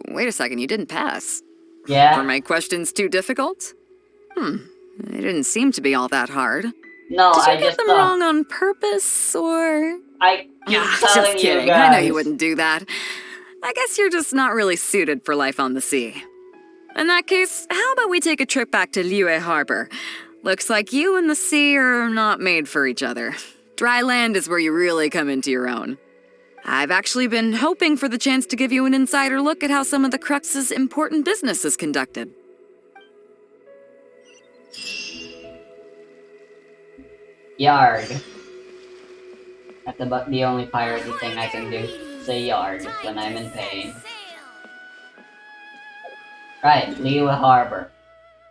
Wait a second, you didn't pass. Yeah? Were my questions too difficult? They didn't seem to be all that hard. No, Did you I get just them wrong on purpose, or...? I keep Just telling you kidding. guys. I know you wouldn't do that. I guess you're just not really suited for life on the sea. In that case, how about we take a trip back to Liyue Harbor? Looks like you and the sea are not made for each other. Dry land is where you really come into your own. I've actually been hoping for the chance to give you an insider look at how some of the Crux's important business is conducted. Yard. That's about the only piratey thing I can do. Say yard when I'm in pain. Right, Liyue Harbor.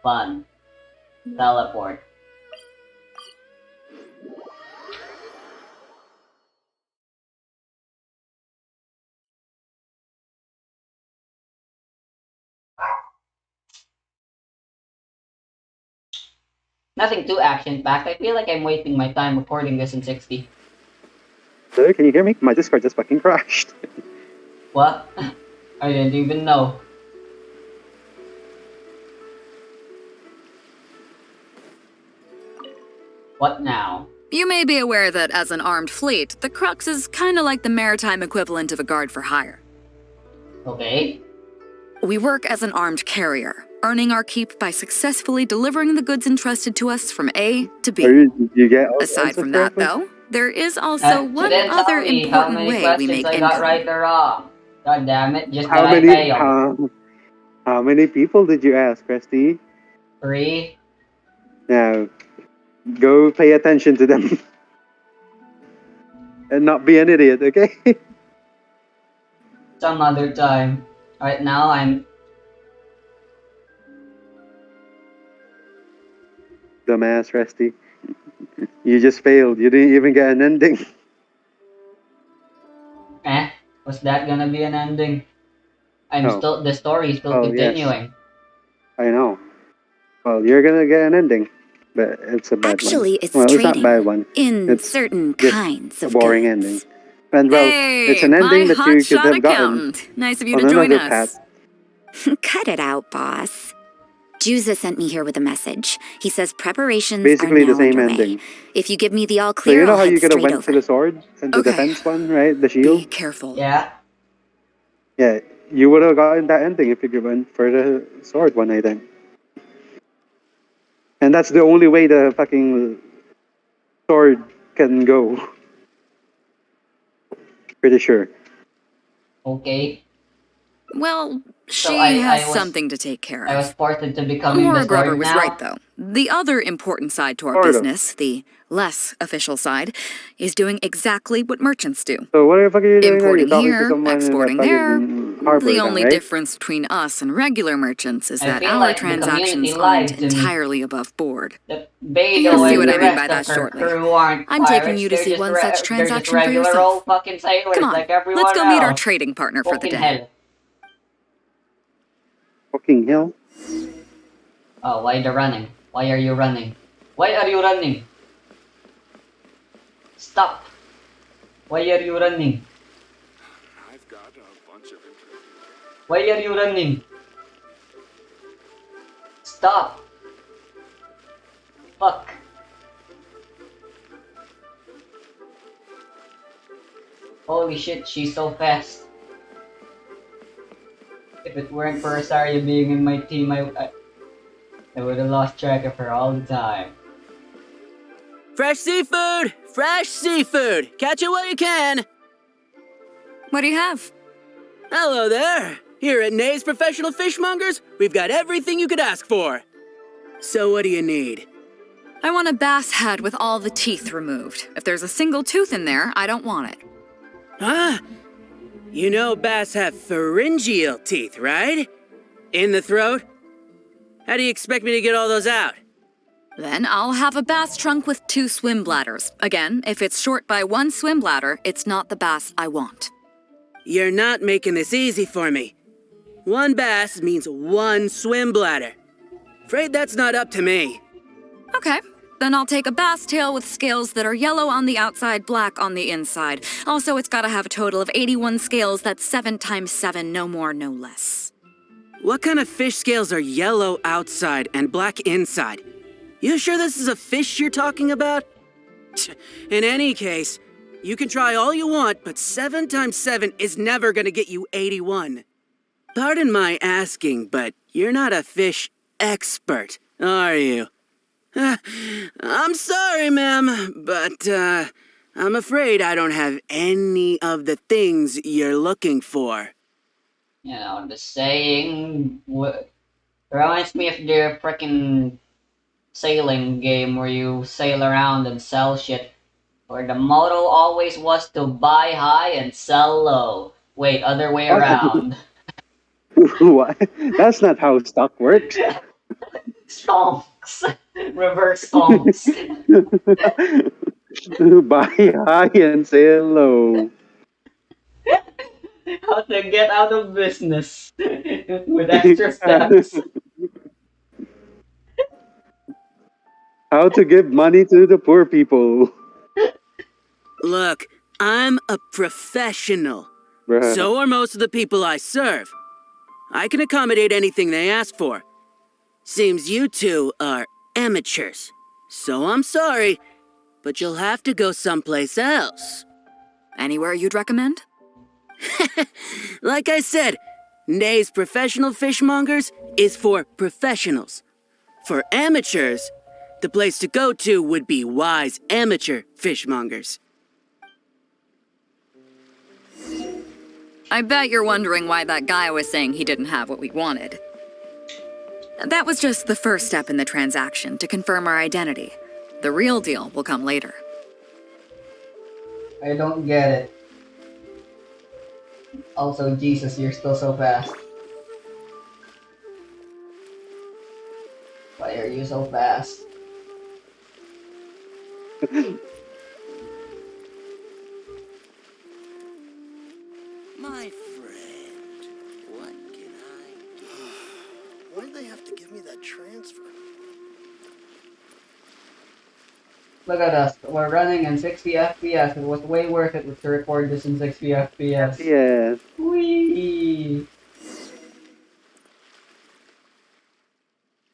Fun. Teleport. Nothing too action-packed. I feel like I'm wasting my time recording this in 60. Sir, can you hear me? My Discord just fucking crashed. What? I didn't even know. What now? You may be aware that as an armed fleet, the Crux is kinda like the maritime equivalent of a guard for hire. Okay. We work as an armed carrier, earning our keep by successfully delivering the goods entrusted to us from A to B. Or did you get all the Aside answers from that, correctly? though, there is also You one didn't tell other me how important many way we questions make I income. got right or wrong. God damn it, just How that I many failed. how many people did you ask, Christy? 3? Now, go pay attention to them. And not be an idiot, okay? Some other time. Right now, I'm... dumbass, Rusty. You just failed. You didn't even get an ending. Was that gonna be an ending? Oh. The story is still Oh, yes. continuing. I know. Well, you're gonna get an ending. But it's a bad one. Actually, it's Well, it's not a trading. bad one. In It's certain just kinds a of boring goods. ending. And well, it's Hey, an ending my that you could hotshot have gotten accountant. Nice of you on to join another us. path. Cut it out, boss. Juza sent me here with a message. He says preparations Basically are the now same underway. ending. If you give me the all So clear, you know I'll how head you could have straight went to over. the sword and the Okay. defense one, right? The Be shield. careful. Yeah. Yeah, you would have gotten that ending if you went for the sword one, I think. And that's the only way the fucking sword can go. Pretty sure. Okay. Well, So she has something to take care I was of. forced into becoming the Amora Grubber sword was now. right, though. The other important side to our Sort of. business, the less official side, is doing exactly what merchants do. So what the fuck are you doing now? You're Importing talking to here, someone in that exporting there. fucking harbor The now, only right? difference between us and regular merchants is I that feel our like the community transactions lied aren't to me. entirely above board. The You'll Beidou see and what the I mean rest by that of her shortly. crew aren't I'm taking pirates. you to see one such They're just transaction for regular yourself. old fucking sailors Come on, like everyone let's go meet our else. trading partner for the Fucking day. hell. Fucking hell. Oh, why the running? Why are you running? Why are you running? Stop. Why are you running? I've got a bunch of information. Why are you running? Stop. Fuck. Holy shit, she's so fast. If it weren't for Rosaria being in my team, I would have lost track of her all the time. Fresh seafood! Fresh seafood! Catch it while you can! What do you have? Hello there! Here at Nay's Professional Fishmongers, we've got everything you could ask for. So what do you need? I want a bass head with all the teeth removed. If there's a single tooth in there, I don't want it. Huh? You know bass have pharyngeal teeth, right? In the throat? How do you expect me to get all those out? Then I'll have a bass trunk with 2 swim bladders. Again, if it's short by 1 swim bladder, it's not the bass I want. You're not making this easy for me. 1 bass means 1 swim bladder. Afraid that's not up to me. Okay, then I'll take a bass tail with scales that are yellow on the outside, black on the inside. Also, it's gotta have a total of 81 scales, that's 7 times 7, no more, no less. What kind of fish scales are yellow outside and black inside? You sure this is a fish you're talking about? In any case, you can try all you want, but 7 times 7 is never gonna get you 81. Pardon my asking, but you're not a fish expert, are you? I'm sorry, ma'am, but I'm afraid I don't have any of the things you're looking for. You know, the saying reminds me of the freaking sailing game where you sail around and sell shit. Where the motto always was to buy high and sell low. Wait, other way What? around. What? That's not how stock works. Stonks. Reverse stonks. Buy high and sell low. How to get out of business with extra steps. How to give money to the poor people. Look, I'm a professional. Bruh. So are most of the people I serve. I can accommodate anything they ask for. Seems you two are amateurs. So I'm sorry, but you'll have to go someplace else. Anywhere you'd recommend? Like I said, Nay's Professional Fishmongers is for professionals. For amateurs, the place to go to would be Wise Amateur Fishmongers. I bet you're wondering why that guy was saying he didn't have what we wanted. That was just the first step in the transaction to confirm our identity. The real deal will come later. I don't get it. Also, Jesus, you're still so fast. Why are you so fast? My friend, what can I do? Why do they have to give me that transfer? Look at us. We're running in 60 FPS. It was way worth it to record this in 60 FPS. Yes. Whee!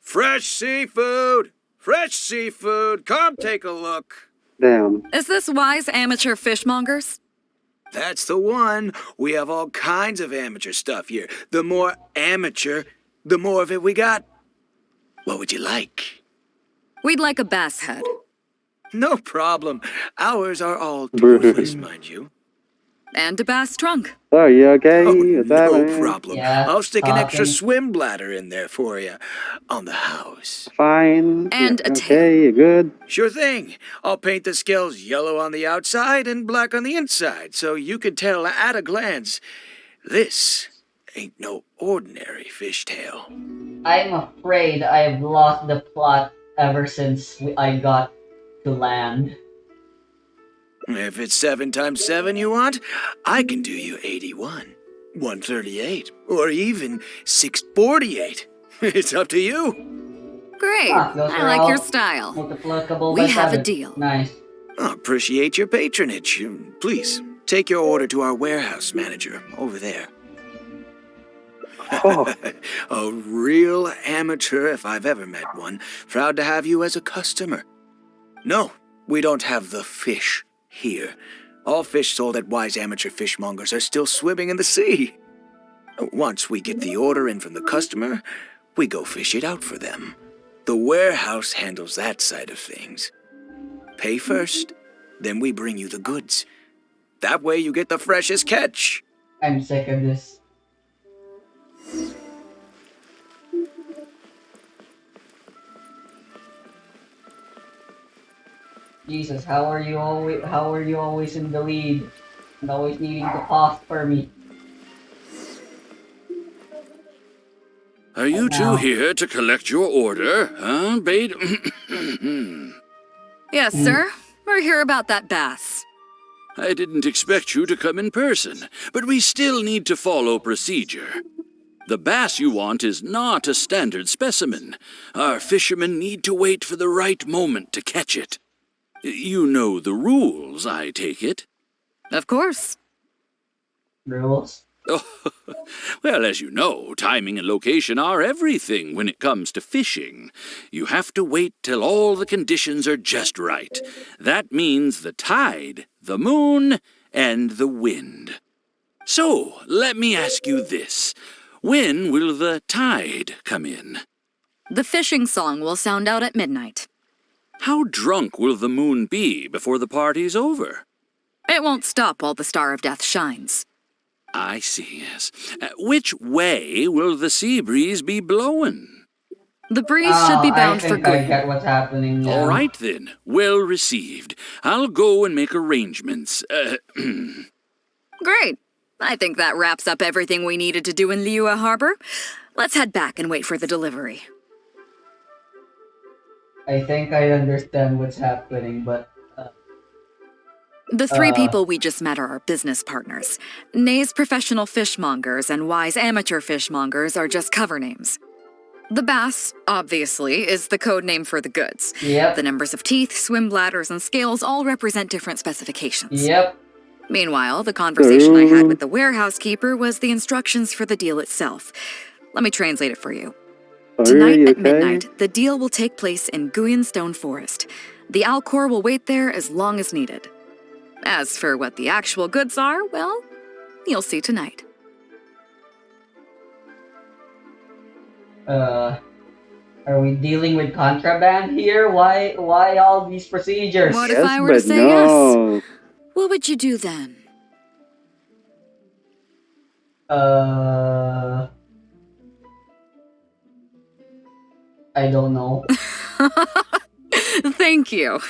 Fresh seafood! Fresh seafood! Come take a look. Damn. Is this wise amateur fishmongers? That's the one. We have all kinds of amateur stuff here. The more amateur, the more of it we got. What would you like? We'd like a bass head. No problem. Ours are all toothless, mind you. And a bass trunk. Are you okay? Oh, What's no happening? problem. Yeah, I'll stick an extra talking. swim bladder in there for you. On the house. Fine. And a okay, you're good. Sure thing. I'll paint the scales yellow on the outside and black on the inside, so you can tell at a glance, this ain't no ordinary fishtail. I'm afraid I've lost the plot ever since I got to land. If it's 7 times 7 you want, I can do you 81, 138, or even 648. It's up to you. Great. Those I are like all your style. multiplicable We by have a 7. deal. Nice. I appreciate your patronage. Please, take your order to our warehouse manager over there. Oh. A real amateur if I've ever met one. Proud to have you as a customer. No, we don't have the fish here. All fish sold at Wise Amateur Fishmongers are still swimming in the sea. Once we get the order in from the customer, we go fish it out for them. The warehouse handles that side of things. Pay first, then we bring you the goods. That way you get the freshest catch. I'm sick of this. Jesus, how are you always in the lead and always needing to pause for me? Are you two Now. here to collect your order, huh, Bade? Yes, sir. We're here about that bass. I didn't expect you to come in person, but we still need to follow procedure. The bass you want is not a standard specimen. Our fishermen need to wait for the right moment to catch it. You know the rules, I take it? Of course. Rules? Oh, well, as you know, timing and location are everything when it comes to fishing. You have to wait till all the conditions are just right. That means the tide, the moon, and the wind. So, let me ask you this. When will the tide come in? The fishing song will sound out at midnight. How drunk will the moon be before the party's over? It won't stop while the Star of Death shines. I see, yes. Which way will the sea breeze be blowing? The breeze should be bound I for think I good. get what's happening now. All right, then. Well received. I'll go and make arrangements. Great. I think that wraps up everything we needed to do in Liyue Harbor. Let's head back and wait for the delivery. I think I understand what's happening, but The three people we just met are our business partners. Nay's professional fishmongers and Wise amateur fishmongers are just cover names. The bass, obviously, is the code name for the goods. Yep. The numbers of teeth, swim bladders, and scales all represent different specifications. Yep. Meanwhile, the conversation I had with the warehouse keeper was the instructions for the deal itself. Let me translate it for you. Tonight at midnight, the deal will take place in Guyanstone Forest. The Alcor will wait there as long as needed. As for what the actual goods are, well, you'll see tonight. Are we dealing with contraband here? Why all these procedures? What if I were to say yes? What would you do then? I don't know. Thank you.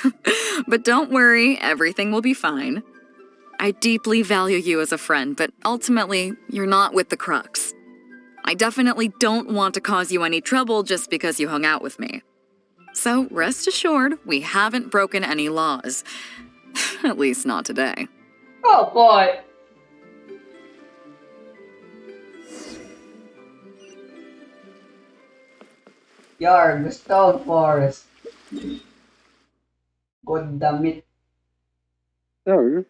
But don't worry, everything will be fine. I deeply value you as a friend, but ultimately, you're not with the Crux. I definitely don't want to cause you any trouble just because you hung out with me. So rest assured, we haven't broken any laws. At least not today. Oh boy! Yarg, the stone forest. God damn it. So,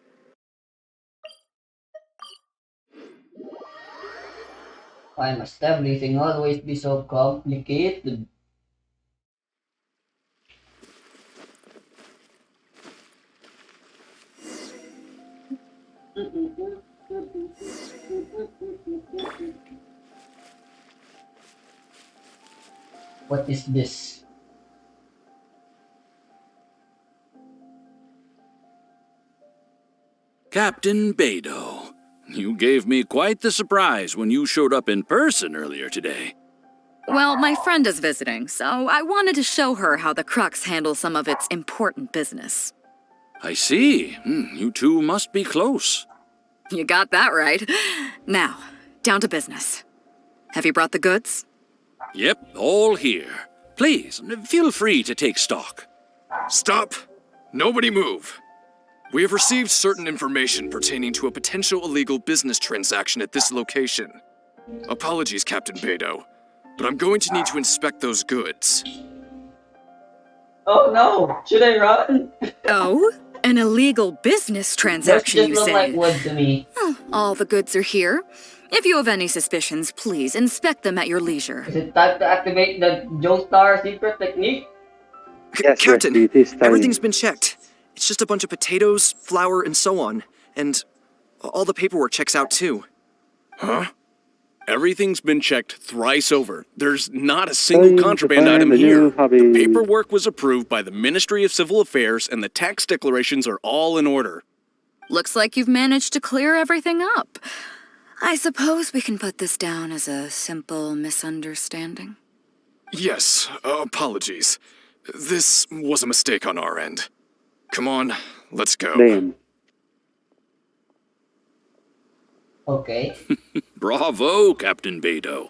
Why must everything always be so complicated? What is this? Captain Beidou, you gave me quite the surprise when you showed up in person earlier today. Well, my friend is visiting, so I wanted to show her how the Crux handles some of its important business. I see. You two must be close. You got that right. Now, down to business. Have you brought the goods? Yep, all here. Please, feel free to take stock. Stop! Nobody move! We have received certain information pertaining to a potential illegal business transaction at this location. Apologies, Captain Beidou, but I'm going to need to inspect those goods. Oh no! Should I run? Oh? An illegal business Those transaction, just you look say? like wood to me. All the goods are here. If you have any suspicions, please inspect them at your leisure. Is it time to activate the Joestar secret technique? yes, Captain, Rusty, it is time. everything's been checked. It's just a bunch of potatoes, flour, and so on. And all the paperwork checks out too. Huh? Everything's been checked thrice over. There's not a Time single to contraband find item a new here. hobby. The paperwork was approved by the Ministry of Civil Affairs and the tax declarations are all in order. Looks like you've managed to clear everything up. I suppose we can put this down as a simple misunderstanding. Yes, apologies. This was a mistake on our end. Come on, let's go. Damn. Okay. Bravo, Captain Beidou.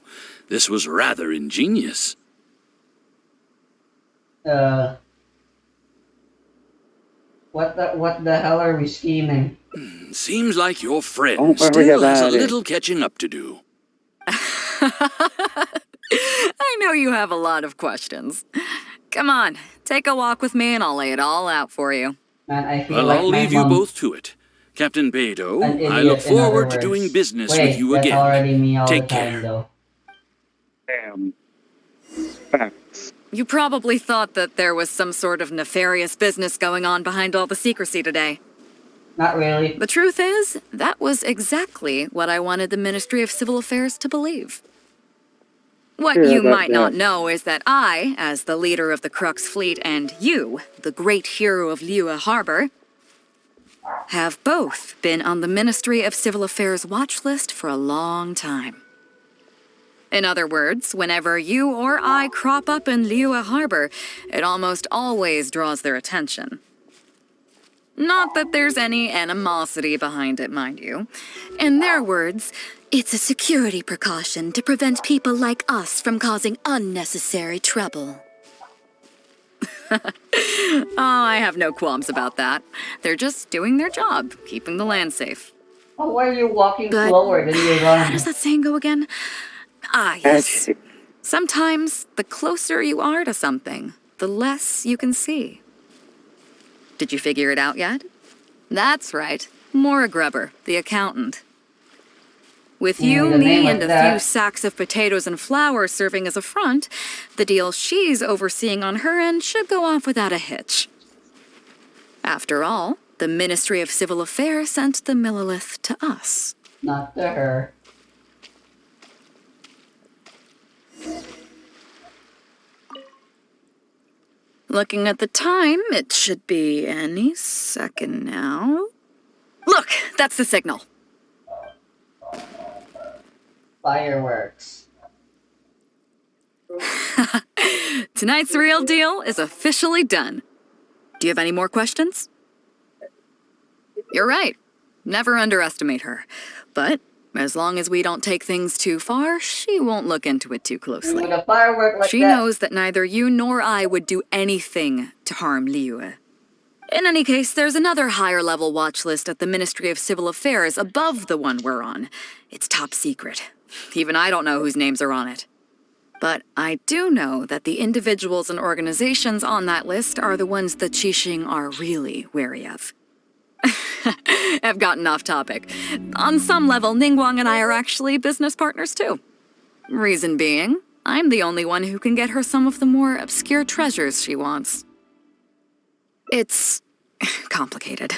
This was rather ingenious. What the hell are we scheming? Seems like your friend Don't worry still has a about it. little catching up to do. I know you have a lot of questions. Come on, take a walk with me and I'll lay it all out for you. Man, I feel Well, like I'll my leave you mom- both to it. Captain an Beidou, idiot, I look in other forward to words. doing business Wait, with you that's again. already me all Take the time, care. though. Damn. Facts. You probably thought that there was some sort of nefarious business going on behind all the secrecy today. Not really. The truth is, that was exactly what I wanted the Ministry of Civil Affairs to believe. What Yeah, you that- might not yeah. know is that I, as the leader of the Crux fleet, and you, the great hero of Liyue Harbor, have both been on the Ministry of Civil Affairs watch list for a long time. In other words, whenever you or I crop up in Liyue Harbor, it almost always draws their attention. Not that there's any animosity behind it, mind you. In their words, it's a security precaution to prevent people like us from causing unnecessary trouble. Oh, I have no qualms about that. They're just doing their job, keeping the land safe. Oh, why are you walking But- slower than you How run? does that saying go again? Ah, yes. Magic. Sometimes the closer you are to something, the less you can see. Did you figure it out yet? That's right. Maura Grubber, the accountant. With Yeah, you, with a name me, like and a that. few sacks of potatoes and flour serving as a front, the deal she's overseeing on her end should go off without a hitch. After all, the Ministry of Civil Affairs sent the Millilith to us. Not to her. Looking at the time, it should be any second now. Look, that's the signal. Fireworks. Tonight's real deal is officially done. Do you have any more questions? You're right. Never underestimate her. But As long as we don't take things too far, she won't look into it too closely. With a firework like She that. knows that neither you nor I would do anything to harm Liu. In any case, there's another higher level watch list at the Ministry of Civil Affairs above the one we're on. It's top secret. Even I don't know whose names are on it. But I do know that the individuals and organizations on that list are the ones the Qixing are really wary of. I've gotten off topic. On some level, Ningguang and I are actually business partners too. Reason being, I'm the only one who can get her some of the more obscure treasures she wants. It's complicated.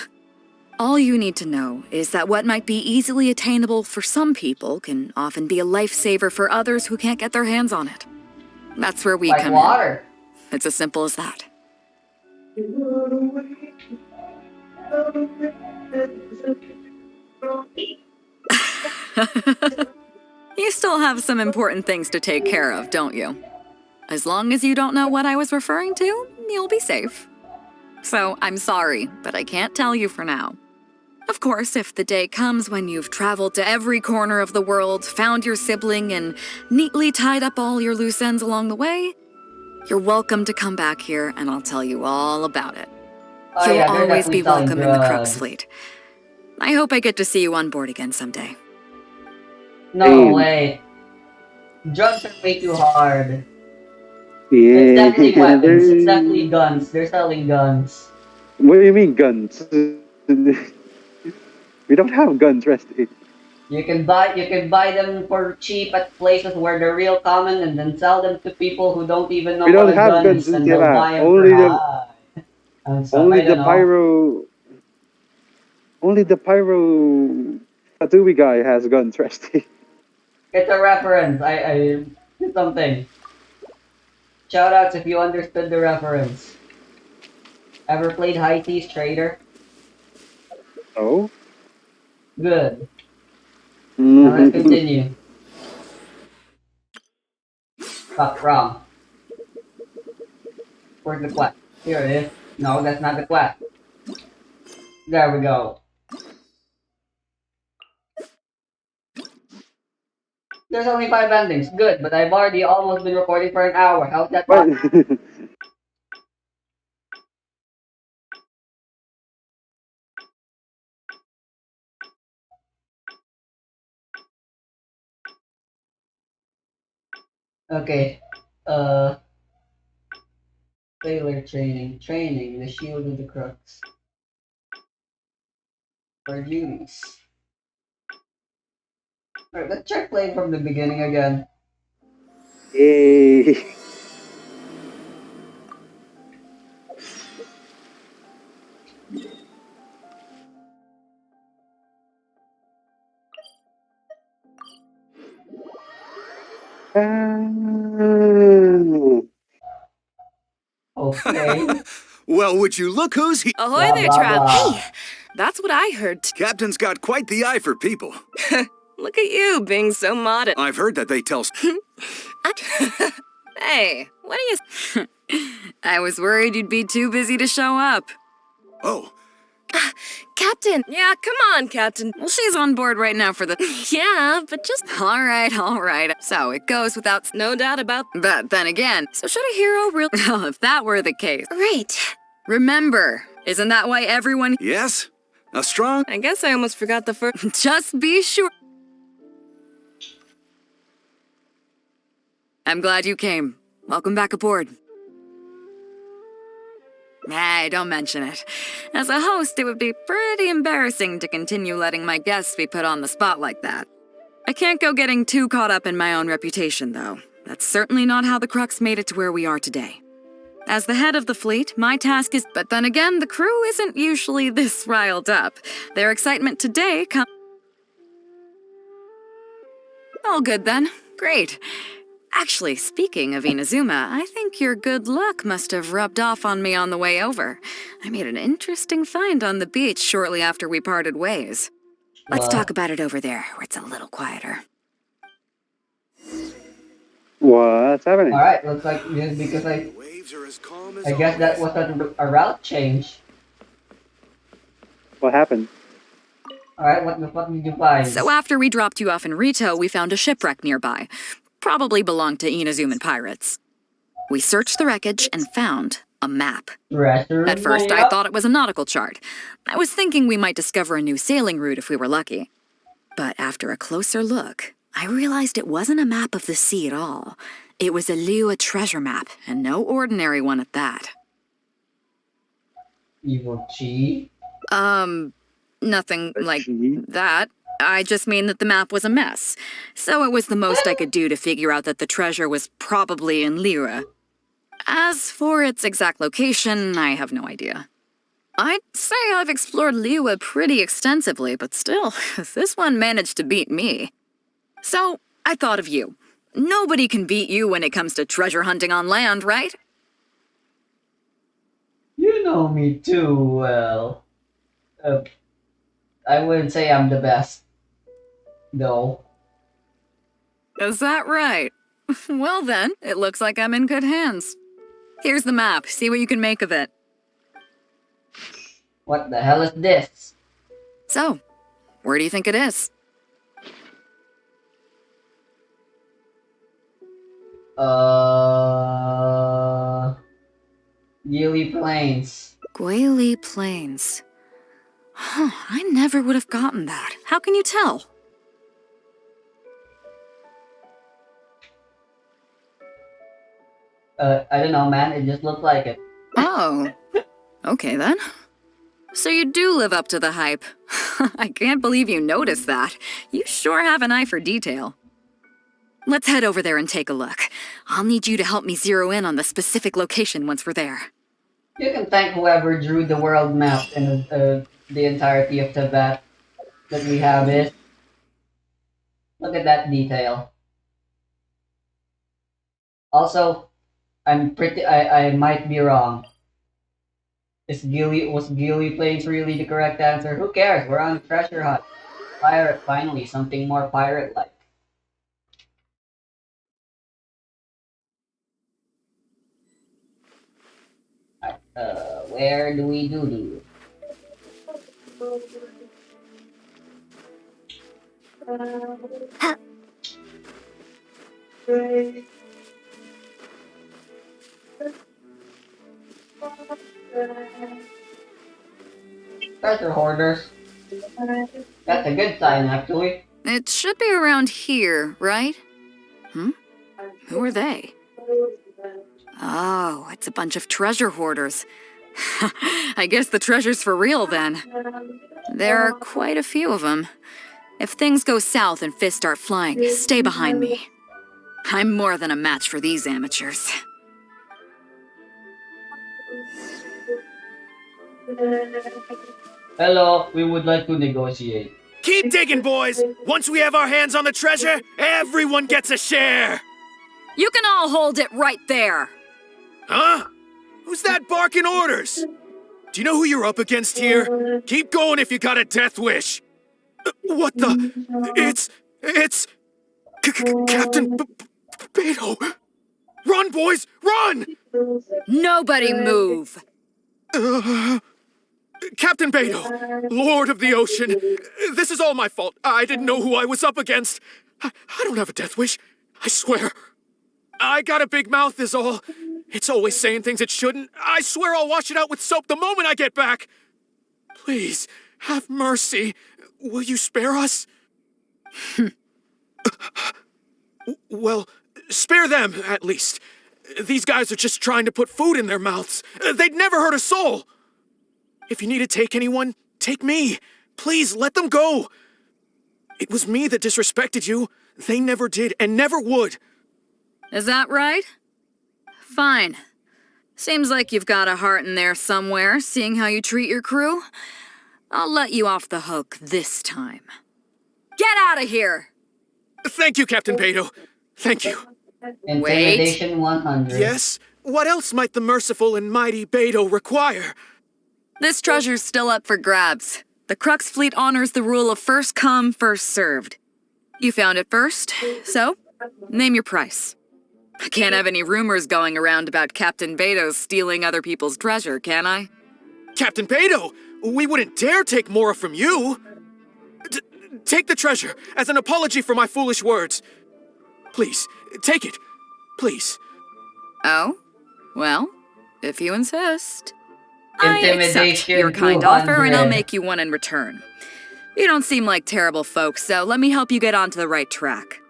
All you need to know is that what might be easily attainable for some people can often be a lifesaver for others who can't get their hands on it. That's where we Like come water. in. It's as simple as that. You still have some important things to take care of, don't you? As long as you don't know what I was referring to, you'll be safe. So, I'm sorry, but I can't tell you for now. Of course, if the day comes when you've traveled to every corner of the world, found your sibling, and neatly tied up all your loose ends along the way, you're welcome to come back here and I'll tell you all about it. Oh, You'll yeah, they're always definitely be selling welcome in the Crux drugs. fleet. I hope I get to see you on board again someday. No, wait. Drugs are way too hard. It's Yeah. definitely weapons. It's definitely guns. They're selling guns. What do you mean guns? We don't have guns, Rusty. You can buy them for cheap at places where they're real common and then sell them to people who don't even know We what don't a have gun guns is in and they'll Sierra. buy them for high. And stuff. Only I don't know. the pyro Tatooine guy has guns, Rusty. It's a reference. I did something. Shoutouts if you understood the reference. Ever played High Seas Trader? Oh? Good. Now let's continue. Fuck, wrong. Where's the quest? Here it is. No, that's not the quest. There we go. There's only 5 endings. Good, but I've already almost been recording for an hour. How's that possible? Okay. Sailor training. Training. The shield of the crux. For duties. Alright, let's check playing from the beginning again. Yay. Okay. Well, would you look who's here? Ahoy Blah, there, blah, Trav. blah. Hey, that's what I heard. Captain's got quite the eye for people. Look at you being so modest. I've heard that they tell... Hey, what are you... I was worried you'd be too busy to show up. Oh. Captain! Yeah, come on, Captain. Well, she's on board right now for the... Yeah, but just... All right. So it goes without... No doubt about... But then again, so should a hero really... Well, if that were the case... Right. Remember, isn't that why everyone... Yes? A strong... I guess I almost forgot the first... Just be sure... I'm glad you came. Welcome back aboard. Hey, don't mention it. As a host, it would be pretty embarrassing to continue letting my guests be put on the spot like that. I can't go getting too caught up in my own reputation, though. That's certainly not how the Crux made it to where we are today. As the head of the fleet, my task is... But then again, the crew isn't usually this riled up. Their excitement today comes... All good then. Great. Actually, speaking of Inazuma, I think your good luck must have rubbed off on me on the way over. I made an interesting find on the beach shortly after we parted ways. Let's talk about it over there, where it's a little quieter. What's happening? Alright, looks like just because I guess that was a route change. What happened? Alright, what the fuck did you find? So after we dropped you off in Rito, we found a shipwreck nearby. Probably belonged to Inazuman pirates. We searched the wreckage and found a map. Treasure At first, I map? thought it was a nautical chart. I was thinking we might discover a new sailing route if we were lucky. But after a closer look, I realized it wasn't a map of the sea at all. It was a Liyue treasure map, and no ordinary one at that. Evil Chi? Nothing like that. I just mean that the map was a mess. So it was the most I could do to figure out that the treasure was probably in Liyue. As for its exact location, I have no idea. I'd say I've explored Liyue pretty extensively, but still, this one managed to beat me. So, I thought of you. Nobody can beat you when it comes to treasure hunting on land, right? You know me too well. I wouldn't say I'm the best, though. Is that right? Well then, it looks like I'm in good hands. Here's the map. See what you can make of it. What the hell is this? So, where do you think it is? Gili Plains. Guili Plains. Huh, I never would have gotten that. How can you tell? I don't know, man. It just looked like it. Oh. Okay then. So you do live up to the hype. I can't believe you noticed that. You sure have an eye for detail. Let's head over there and take a look. I'll need you to help me zero in on the specific location once we're there. You can thank whoever drew the world map and the entirety of Tibet that we have it. Look at that detail. Also, I might be wrong. Was Gili Plains really the correct answer? Who cares? We're on a treasure hunt. Pirate, finally, something more pirate-like. Where do we do? Treasure hoarders. That's a good sign, actually. It should be around here, right? Who are they? Oh, it's a bunch of treasure hoarders. I guess the treasure's for real then. There are quite a few of them. If things go south and fists start flying, stay behind me. I'm more than a match for these amateurs. Hello, we would like to negotiate. Keep digging, boys! Once we have our hands on the treasure, everyone gets a share! You can all hold it right there! Huh? Who's that barking orders? Do you know who you're up against here? Keep going if you got a death wish! What the? It's... Captain Beto! Run, boys! Run! Nobody move! Captain Beto, Lord of the Ocean, this is all my fault. I didn't know who I was up against. I don't have a death wish. I swear. I got a big mouth is all. It's always saying things it shouldn't. I swear I'll wash it out with soap the moment I get back. Please, have mercy. Will you spare us? Well, spare them, at least. These guys are just trying to put food in their mouths. They'd never hurt a soul. If you need to take anyone, take me. Please, let them go. It was me that disrespected you. They never did and never would. Is that right? Fine. Seems like you've got a heart in there somewhere, seeing how you treat your crew. I'll let you off the hook this time. Get out of here! Thank you, Captain Beto. Thank you. Intimidation 100. Yes? What else might the merciful and mighty Beto require? This treasure's still up for grabs. The Crux fleet honors the rule of first come, first served. You found it first, so name your price. I can't have any rumors going around about Captain Beto stealing other people's treasure, can I? Captain Beto, we wouldn't dare take more from you. Take the treasure as an apology for my foolish words. Please, take it. Please. Oh? Well, if you insist. I accept Intimidation your kind offer, and I'll 200. make you one in return. You don't seem like terrible folks, so let me help you get onto the right track.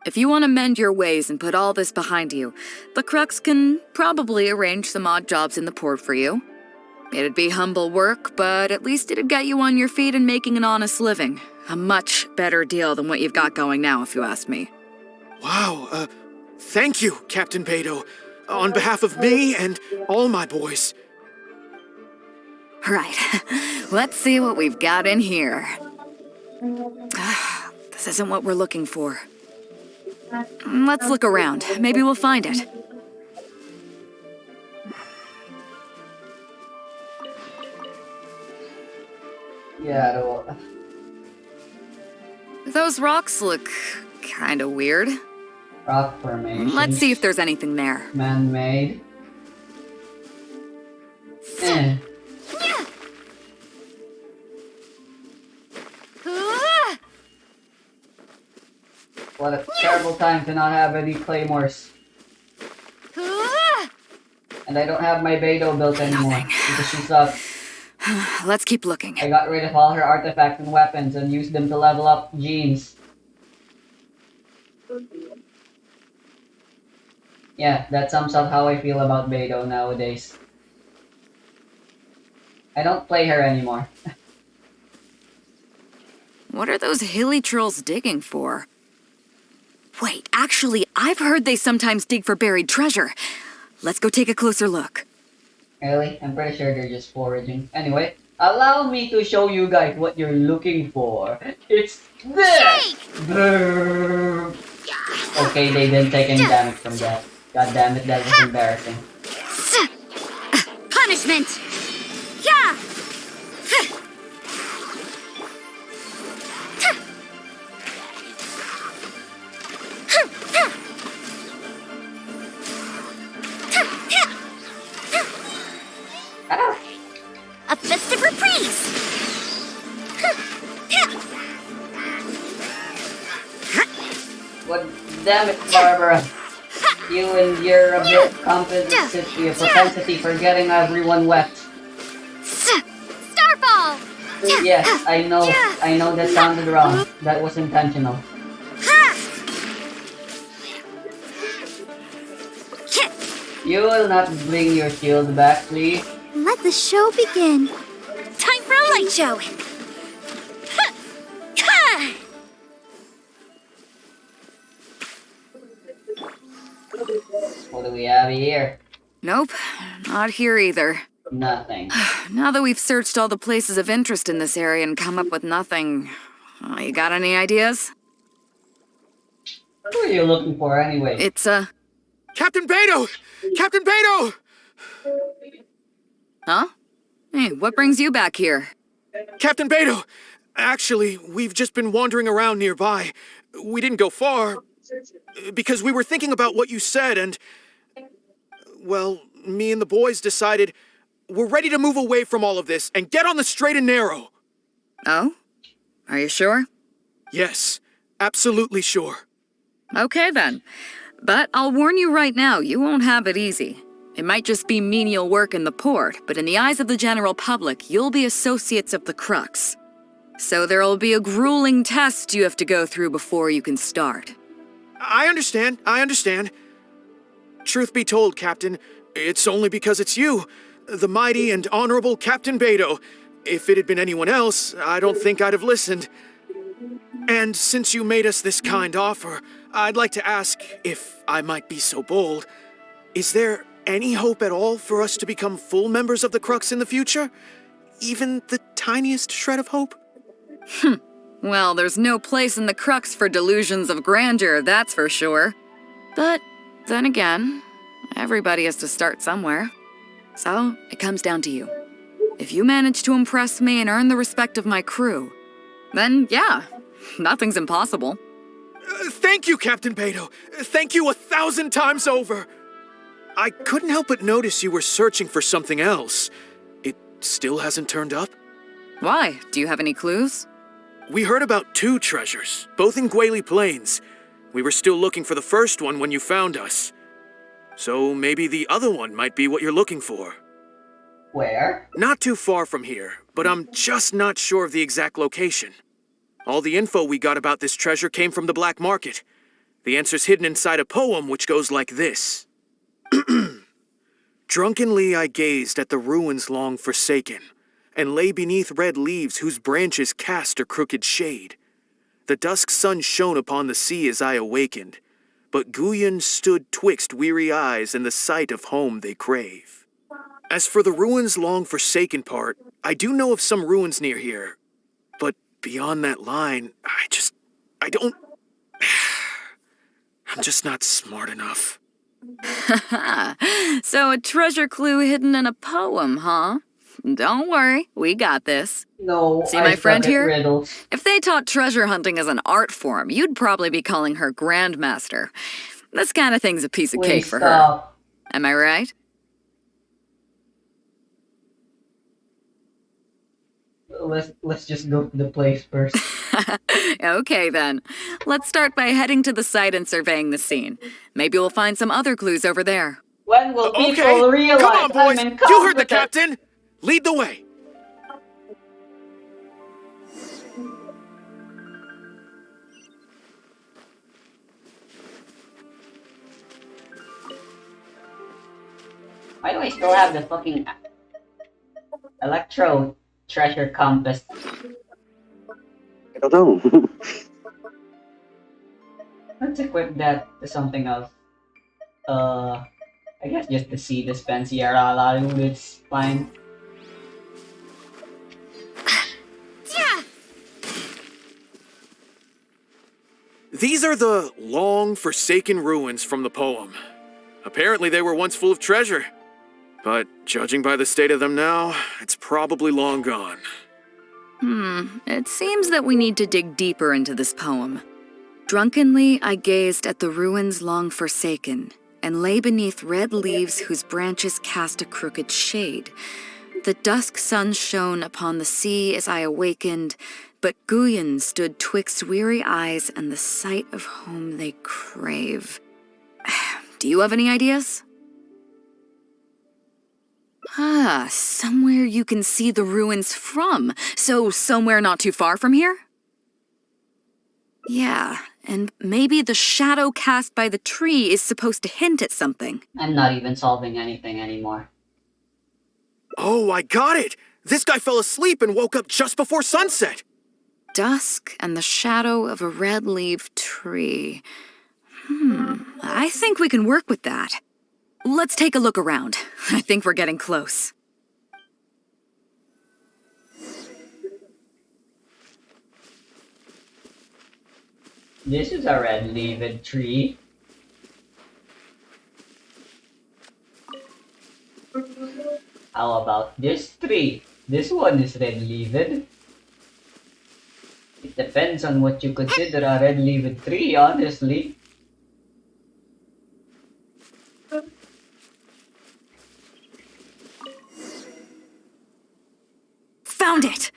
If you want to mend your ways and put all this behind you, the Crux can probably arrange some odd jobs in the port for you. It'd be humble work, but at least it'd get you on your feet and making an honest living. A much better deal than what you've got going now, if you ask me. Wow, thank you, Captain Beidou. On behalf of me and all my boys. Right, let's see what we've got in here. This isn't what we're looking for. Let's look around. Maybe we'll find it. Yeah, Those rocks look kinda weird. rock formation. Let's see if there's anything there. Man-made. Eh. What a terrible time to not have any claymores. And I don't have my Beidou built anymore because she sucks. Let's keep looking. I got rid of all her artifacts and weapons and used them to level up Jeans. Yeah, that sums up how I feel about Beidou nowadays. I don't play her anymore. What are those hilly trolls digging for? Wait, actually, I've heard they sometimes dig for buried treasure. Let's go take a closer look. Really? I'm pretty sure they're just foraging. Anyway, allow me to show you guys what you're looking for. It's this! Brrr. Okay, they didn't take any damage from that. God damn it, that was embarrassing. Punishment! Yeah! A festive reprise! What? Damn it, Barbara. You and your a bit propensity for getting everyone wet. Starfall! Yes, I know that sounded wrong. That was intentional. You will not bring your shield back, please. Let the show begin. Time for a light show. What do we have here? Nope, not here either. Nothing. Now that we've searched all the places of interest in this area and come up with nothing, you got any ideas? What are you looking for anyway? It's, Captain Beidou! Captain Beidou! Huh? Hey, what brings you back here? Captain Beidou! Actually, we've just been wandering around nearby. We didn't go far, because we were thinking about what you said and... Well, me and the boys decided we're ready to move away from all of this and get on the straight and narrow. Oh? Are you sure? Yes, absolutely sure. Okay then. But I'll warn you right now, you won't have it easy. It might just be menial work in the port, but in the eyes of the general public, you'll be associates of the Crux. So there'll be a grueling test you have to go through before you can start. I understand. Truth be told, Captain, it's only because it's you, the mighty and honorable Captain Beidou. If it had been anyone else, I don't think I'd have listened. And since you made us this kind offer, I'd like to ask, if I might be so bold, is there any hope at all for us to become full members of the Crux in the future? Even the tiniest shred of hope? Well, there's no place in the Crux for delusions of grandeur, that's for sure. But then again, everybody has to start somewhere. So, it comes down to you. If you manage to impress me and earn the respect of my crew, then yeah, nothing's impossible. Thank you, Captain Beidou. Thank you 1,000 times over. I couldn't help but notice you were searching for something else. It still hasn't turned up? Why? Do you have any clues? We heard about 2 treasures, both in Guili Plains. We were still looking for the first one when you found us. So maybe the other one might be what you're looking for. Where? Not too far from here, but I'm just not sure of the exact location. All the info we got about this treasure came from the black market. The answer's hidden inside a poem which goes like this. Drunkenly I gazed at the ruins long forsaken, and lay beneath red leaves whose branches cast a crooked shade. The dusk sun shone upon the sea as I awakened, but Guyon stood twixt weary eyes and the sight of home they crave. As for the ruins long forsaken part, I do know of some ruins near here, but beyond that line, I don't... I'm just not smart enough. So a treasure clue hidden in a poem, huh? Don't worry, we got this. No, See my friend here? Riddles. If they taught treasure hunting as an art form, you'd probably be calling her Grandmaster. This kind of thing's a piece of cake for her. Am I right? Let's just go to the place first. Okay then. Let's start by heading to the site and surveying the scene. Maybe we'll find some other clues over there. When will people realize come on, boys! I'm You heard the captain! Lead the way! Why do I still have the fucking electro treasure compass? I don't know. Let's equip that to something else. I guess just to see the Spensiera Lalu, it's fine. Yeah. These are the long forsaken ruins from the poem. Apparently they were once full of treasure. But judging by the state of them now, it's probably long gone. It seems that we need to dig deeper into this poem. Drunkenly I gazed at the ruins long forsaken, and lay beneath red leaves whose branches cast a crooked shade. The dusk sun shone upon the sea as I awakened, but Guyon stood twixt weary eyes and the sight of home they crave. Do you have any ideas? Somewhere you can see the ruins from, so somewhere not too far from here? Yeah, and maybe the shadow cast by the tree is supposed to hint at something. I'm not even solving anything anymore. Oh, I got it! This guy fell asleep and woke up just before sunset! Dusk and the shadow of a red-leaved tree. I think we can work with that. Let's take a look around. I think we're getting close. This is a red-leaved tree. How about this tree? This one is red-leaved. It depends on what you consider a red-leaved tree, honestly. Found it!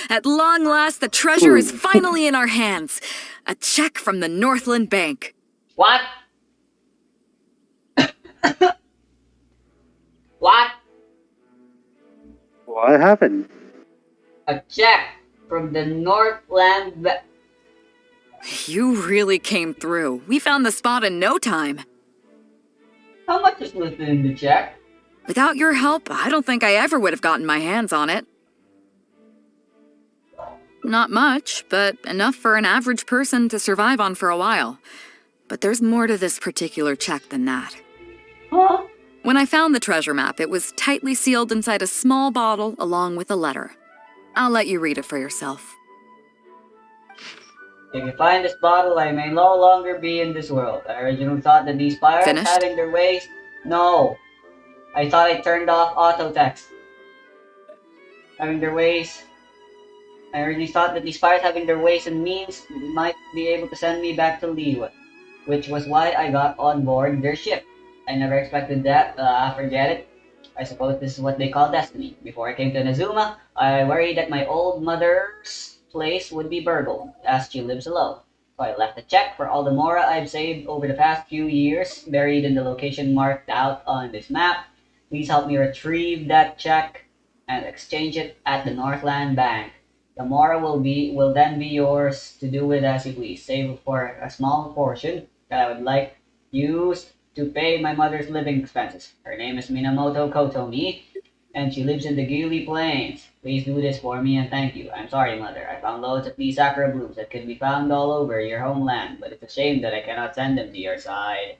At long last, the treasure is finally in our hands. A check from the Northland Bank. What? What? What happened? A check from the Northland Bank. You really came through. We found the spot in no time. How much is listed in the check? Without your help, I don't think I ever would have gotten my hands on it. Not much, but enough for an average person to survive on for a while. But there's more to this particular check than that. Huh? When I found the treasure map, it was tightly sealed inside a small bottle along with a letter. I'll let you read it for yourself. If you find this bottle, I may no longer be in this world. I originally thought that these pirates Finished? having their ways... No. I thought I turned off auto text. Having their ways... I originally thought that these pirates having their ways and means might be able to send me back to Liyue, which was why I got on board their ship. I never expected that. Forget it. I suppose this is what they call destiny. Before I came to Nazuma, I worried that my old mother's place would be burgled, as she lives alone. So I left a check for all the Mora I've saved over the past few years, buried in the location marked out on this map. Please help me retrieve that check and exchange it at the Northland Bank. The Mora will then be yours to do with as you please, save for a small portion that I would like used to pay my mother's living expenses. Her name is Minamoto Kotomi, and she lives in the Gili Plains. Please do this for me and thank you. I'm sorry, Mother. I found loads of these sakura blooms that can be found all over your homeland, but it's a shame that I cannot send them to your side.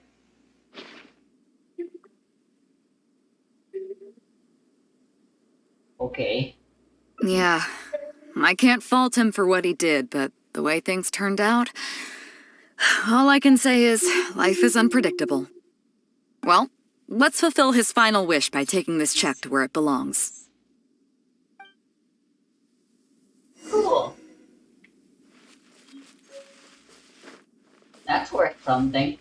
Okay. Yeah, I can't fault him for what he did, but the way things turned out, all I can say is life is unpredictable. Well, let's fulfill his final wish by taking this check to where it belongs. Cool. That's worth something.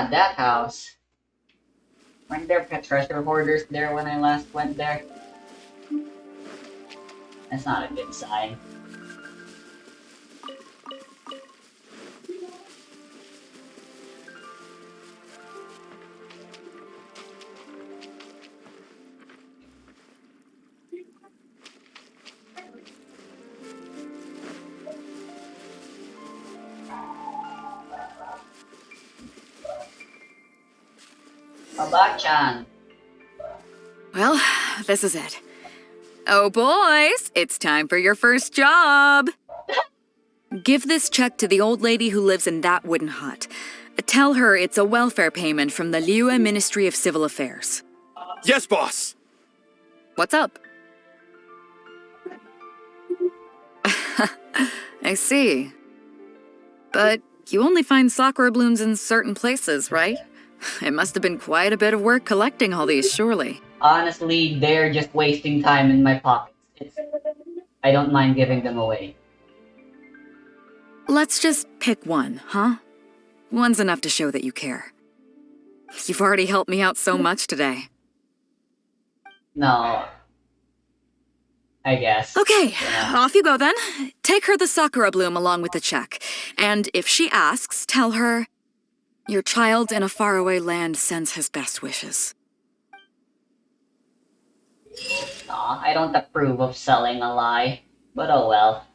That house. Weren't there treasure hoarders there when I last went there? That's not a good sign. Baba-chan. Well, this is it. Oh, boys, it's time for your first job. Give this check to the old lady who lives in that wooden hut. Tell her it's a welfare payment from the Liyue Ministry of Civil Affairs. Yes, boss! What's up? I see. But you only find sakura blooms in certain places, right? It must have been quite a bit of work collecting all these, surely. Honestly, they're just wasting time in my pockets. I don't mind giving them away. Let's just pick one, huh? One's enough to show that you care. You've already helped me out so much today. No. I guess. Okay, off you go then. Take her the sakura bloom along with the check. And if she asks, tell her, your child in a faraway land sends his best wishes. Aw, I don't approve of selling a lie. But oh well.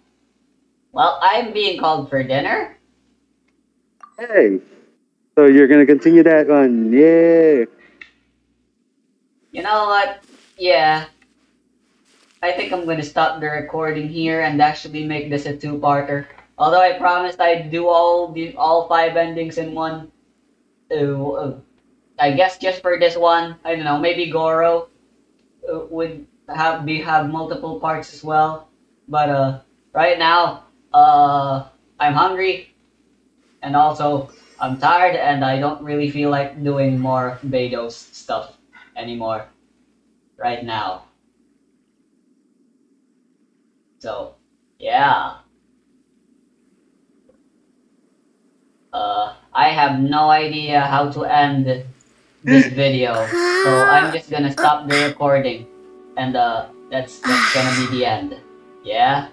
Well, I'm being called for dinner. Hey, so you're gonna continue that one? Yeah. You know what? Yeah. I think I'm gonna stop the recording here and actually make this a two-parter. Although I promised I'd do all 5 endings in one. I guess just for this one, I don't know, maybe Goro would have multiple parts as well. But right now, I'm hungry, and also I'm tired, and I don't really feel like doing more Beido's stuff anymore right now. So, yeah. I have no idea how to end this video, so I'm just gonna stop the recording, and that's gonna be the end. Yeah?